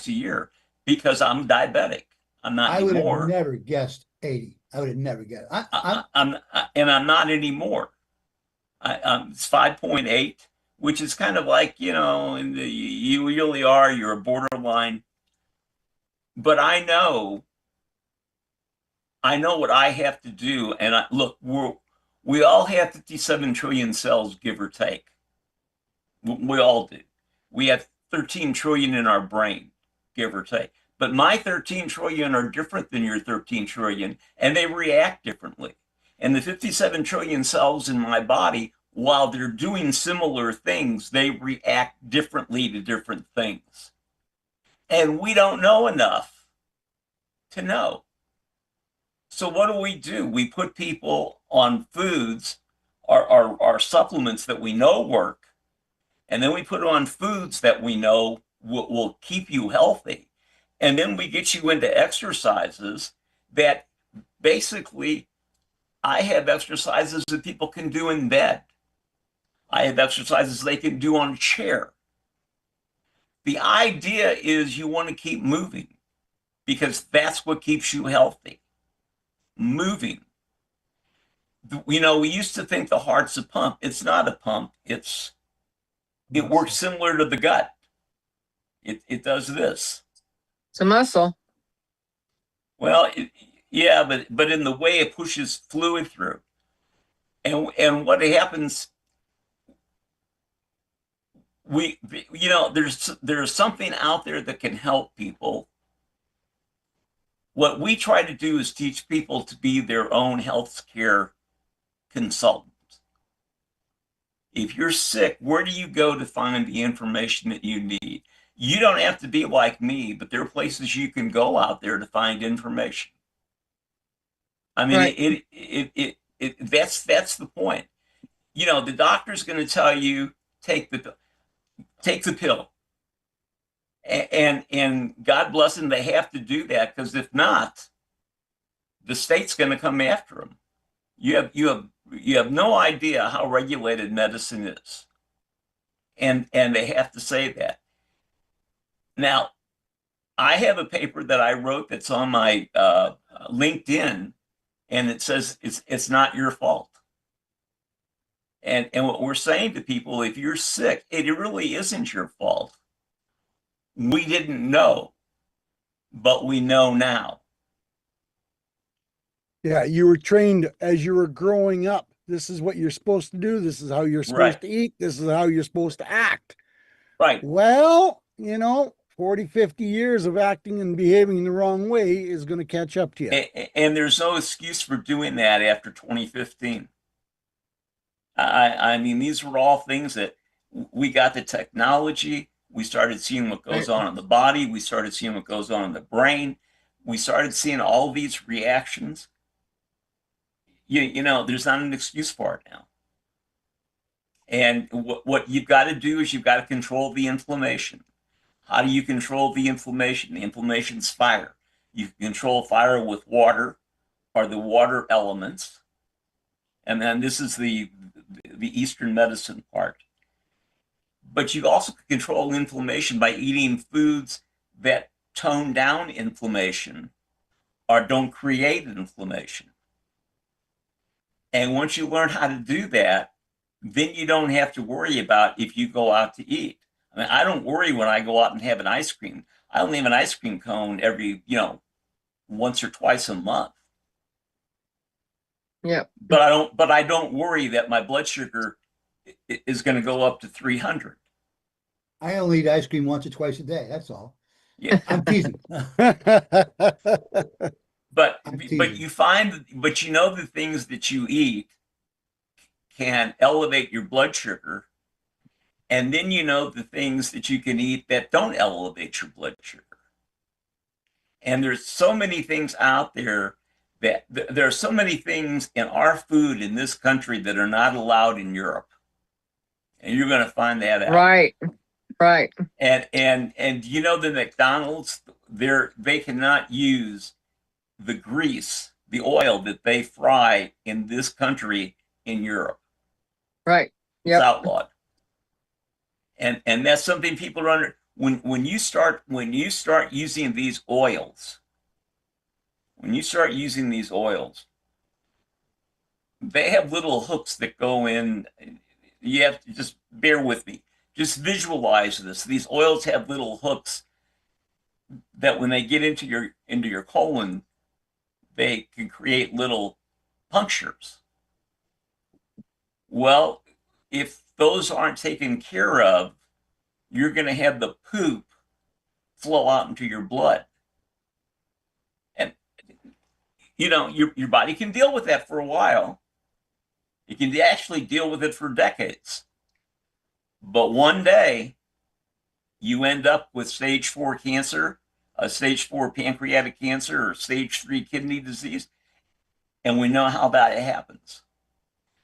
a year because I'm diabetic. I'm not I would have anymore. never guessed 80. I would have never guessed. I'm not anymore. It's 5.8, which is kind of like, you really are, you're a borderline. But I know what I have to do. And look, we all have 57 trillion cells, give or take. We all do. We have 13 trillion in our brain, give or take. But my 13 trillion are different than your 13 trillion, and they react differently. And the 57 trillion cells in my body, while they're doing similar things, they react differently to different things. And we don't know enough to know. So what do? We put people on foods, our supplements that we know work, and then we put on foods that we know will keep you healthy. And then we get you into exercises that basically, I have exercises that people can do in bed. I have exercises they can do on a chair. The idea is you want to keep moving because that's what keeps you healthy. Moving. We used to think the heart's a pump. It's not a pump. It works similar to the gut. It does this. It's a muscle. Well, yeah, but in the way it pushes fluid through. And what happens, there's something out there that can help people. What we try to do is teach people to be their own health care consultants. If you're sick, where do you go to find the information that you need? You don't have to be like me, but there are places you can go out there to find information. I mean, Right. That's the point. The doctor's going to tell you take the pill, and God bless them, they have to do that because if not, the state's going to come after them. You have no idea how regulated medicine is, and they have to say that. Now, I have a paper that I wrote that's on my LinkedIn, and it says it's not your fault. And what we're saying to people, if you're sick, it really isn't your fault. We didn't know, but we know now. Yeah, you were trained as you were growing up. This is what you're supposed to do. This is how you're supposed to eat. This is how you're supposed to act. Right. Well, 40, 50 years of acting and behaving the wrong way is going to catch up to you. And there's no excuse for doing that after 2015. I mean, these were all things that we got the technology. We started seeing what goes on in the body. We started seeing what goes on in the brain. We started seeing all these reactions. There's not an excuse for it now. And what you've got to do is you've got to control the inflammation. How do you control the inflammation? The inflammation's fire. You can control fire with water or the water elements. And then this is the Eastern medicine part. But you also can control inflammation by eating foods that tone down inflammation or don't create inflammation. And once you learn how to do that, then you don't have to worry about if you go out to eat. I mean, I don't worry when I go out and have an ice cream. I only have an ice cream cone every, once or twice a month. Yep. but I don't worry that my blood sugar is going to go up to 300. I only eat ice cream once or twice a day. That's all. Yeah. I'm teasing. But I'm but teasing. you find but you know the things that you eat can elevate your blood sugar, and then you know the things that you can eat that don't elevate your blood sugar. And there's so many things out there that there are so many things in our food in this country that are not allowed in Europe. And you're going to find that out. Right. Right. And you know the McDonald's, they cannot use the grease, the oil that they fry in this country in Europe. Right. It's Yep. outlawed. And that's something people don't under, when you start using these oils, they have little hooks that go in. You have to just bear with me. Just visualize this. These oils have little hooks that when they get into your colon, they can create little punctures. Well, if those aren't taken care of, you're going to have the poop flow out into your blood. And, you know, your body can deal with that for a while. It can actually deal with it for decades. But one day, you end up with stage 4 cancer, a stage 4 pancreatic cancer, or stage 3 kidney disease. And we know how that happens.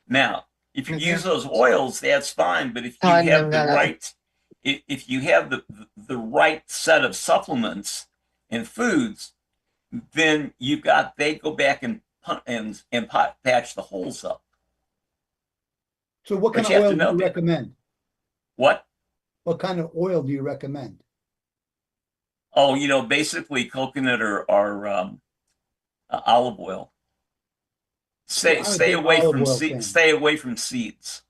Now, if you use those oils, that's fine. But if you have the right, if you have the right set of supplements and foods, then they go back and patch the holes up. So what kind But of you have oil to do know you that. recommend? What? What kind of oil do you recommend? Oh, you know, basically coconut or olive oil. So I'm a big olive oil fan. Stay away from seeds.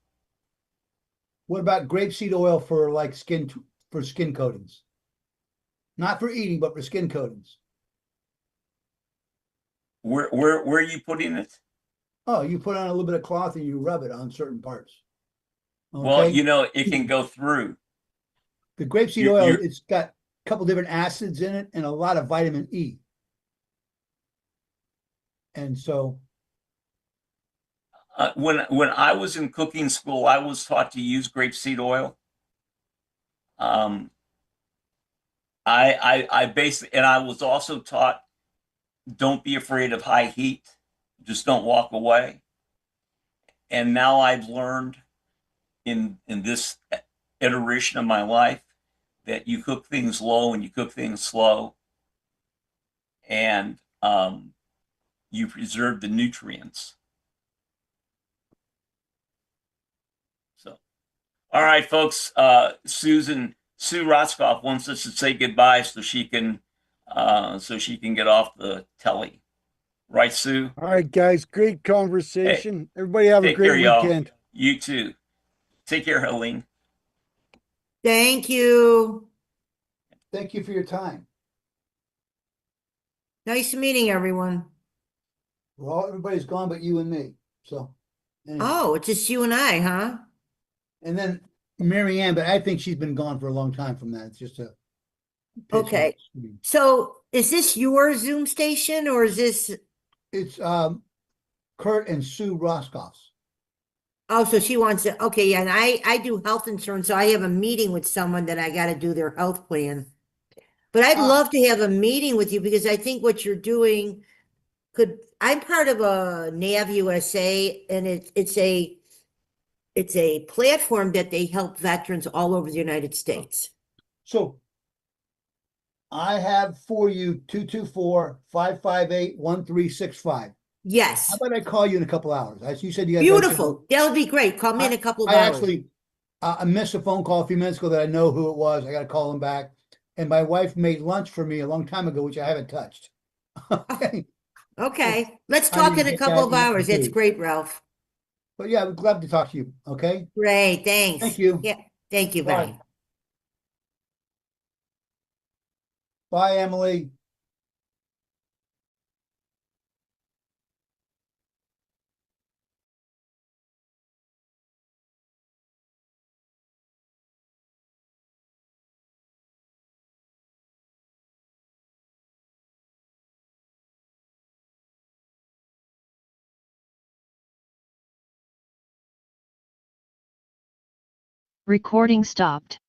What about grapeseed oil for like skin coatings? Not for eating, but for skin coatings. Where are you putting it? Oh, you put on a little bit of cloth and you rub it on certain parts. Okay. Well, you know, it can go through. The grapeseed oil, it's got a couple different acids in it and a lot of vitamin E. And so when I was in cooking school, I was taught to use grapeseed oil. I basically, and I was also taught, don't be afraid of high heat. Just don't walk away. And now I've learned in this iteration of my life that you cook things low and you cook things slow, and you preserve the nutrients. So, all right, folks. Sue Rotzkoff wants us to say goodbye so she can get off the telly. Right, Sue? All right, guys. Great conversation. Everybody have a Take care, great y'all. weekend. You too. Take care, Helene. Thank you. thank you for your time. Nice meeting everyone. Well, everybody's gone but you and me. So anyway. Oh, it's just you and I, huh? And then Mary Ann, but I think she's been gone for a long time from that. It's just a Okay. So is this your Zoom station or is this? It's Kurt and Sue Roscoff's. Oh, so she wants to, okay, yeah, and I do health insurance, so I have a meeting with someone that I gotta do their health plan. But I'd love to have a meeting with you because I think what you're doing I'm part of a NAV USA and it's a platform that they help veterans all over the United States. So I have for you 224-558-1365. Yes. How about I call you in a couple hours? As you said, you got Beautiful. That would be great. Call me in a couple of I hours. actually I missed a phone call a few minutes ago that I know who it was. I got to call him back. And my wife made lunch for me a long time ago, which I haven't touched. Okay. Okay. Let's I talk need in to a get couple that of in hours. That's food. great, Ralph. But yeah, I would glad to talk to you. Okay. Great. Thanks. Thank you. Yeah. Thank you. Bye. Bye. Bye, Emily. Recording stopped.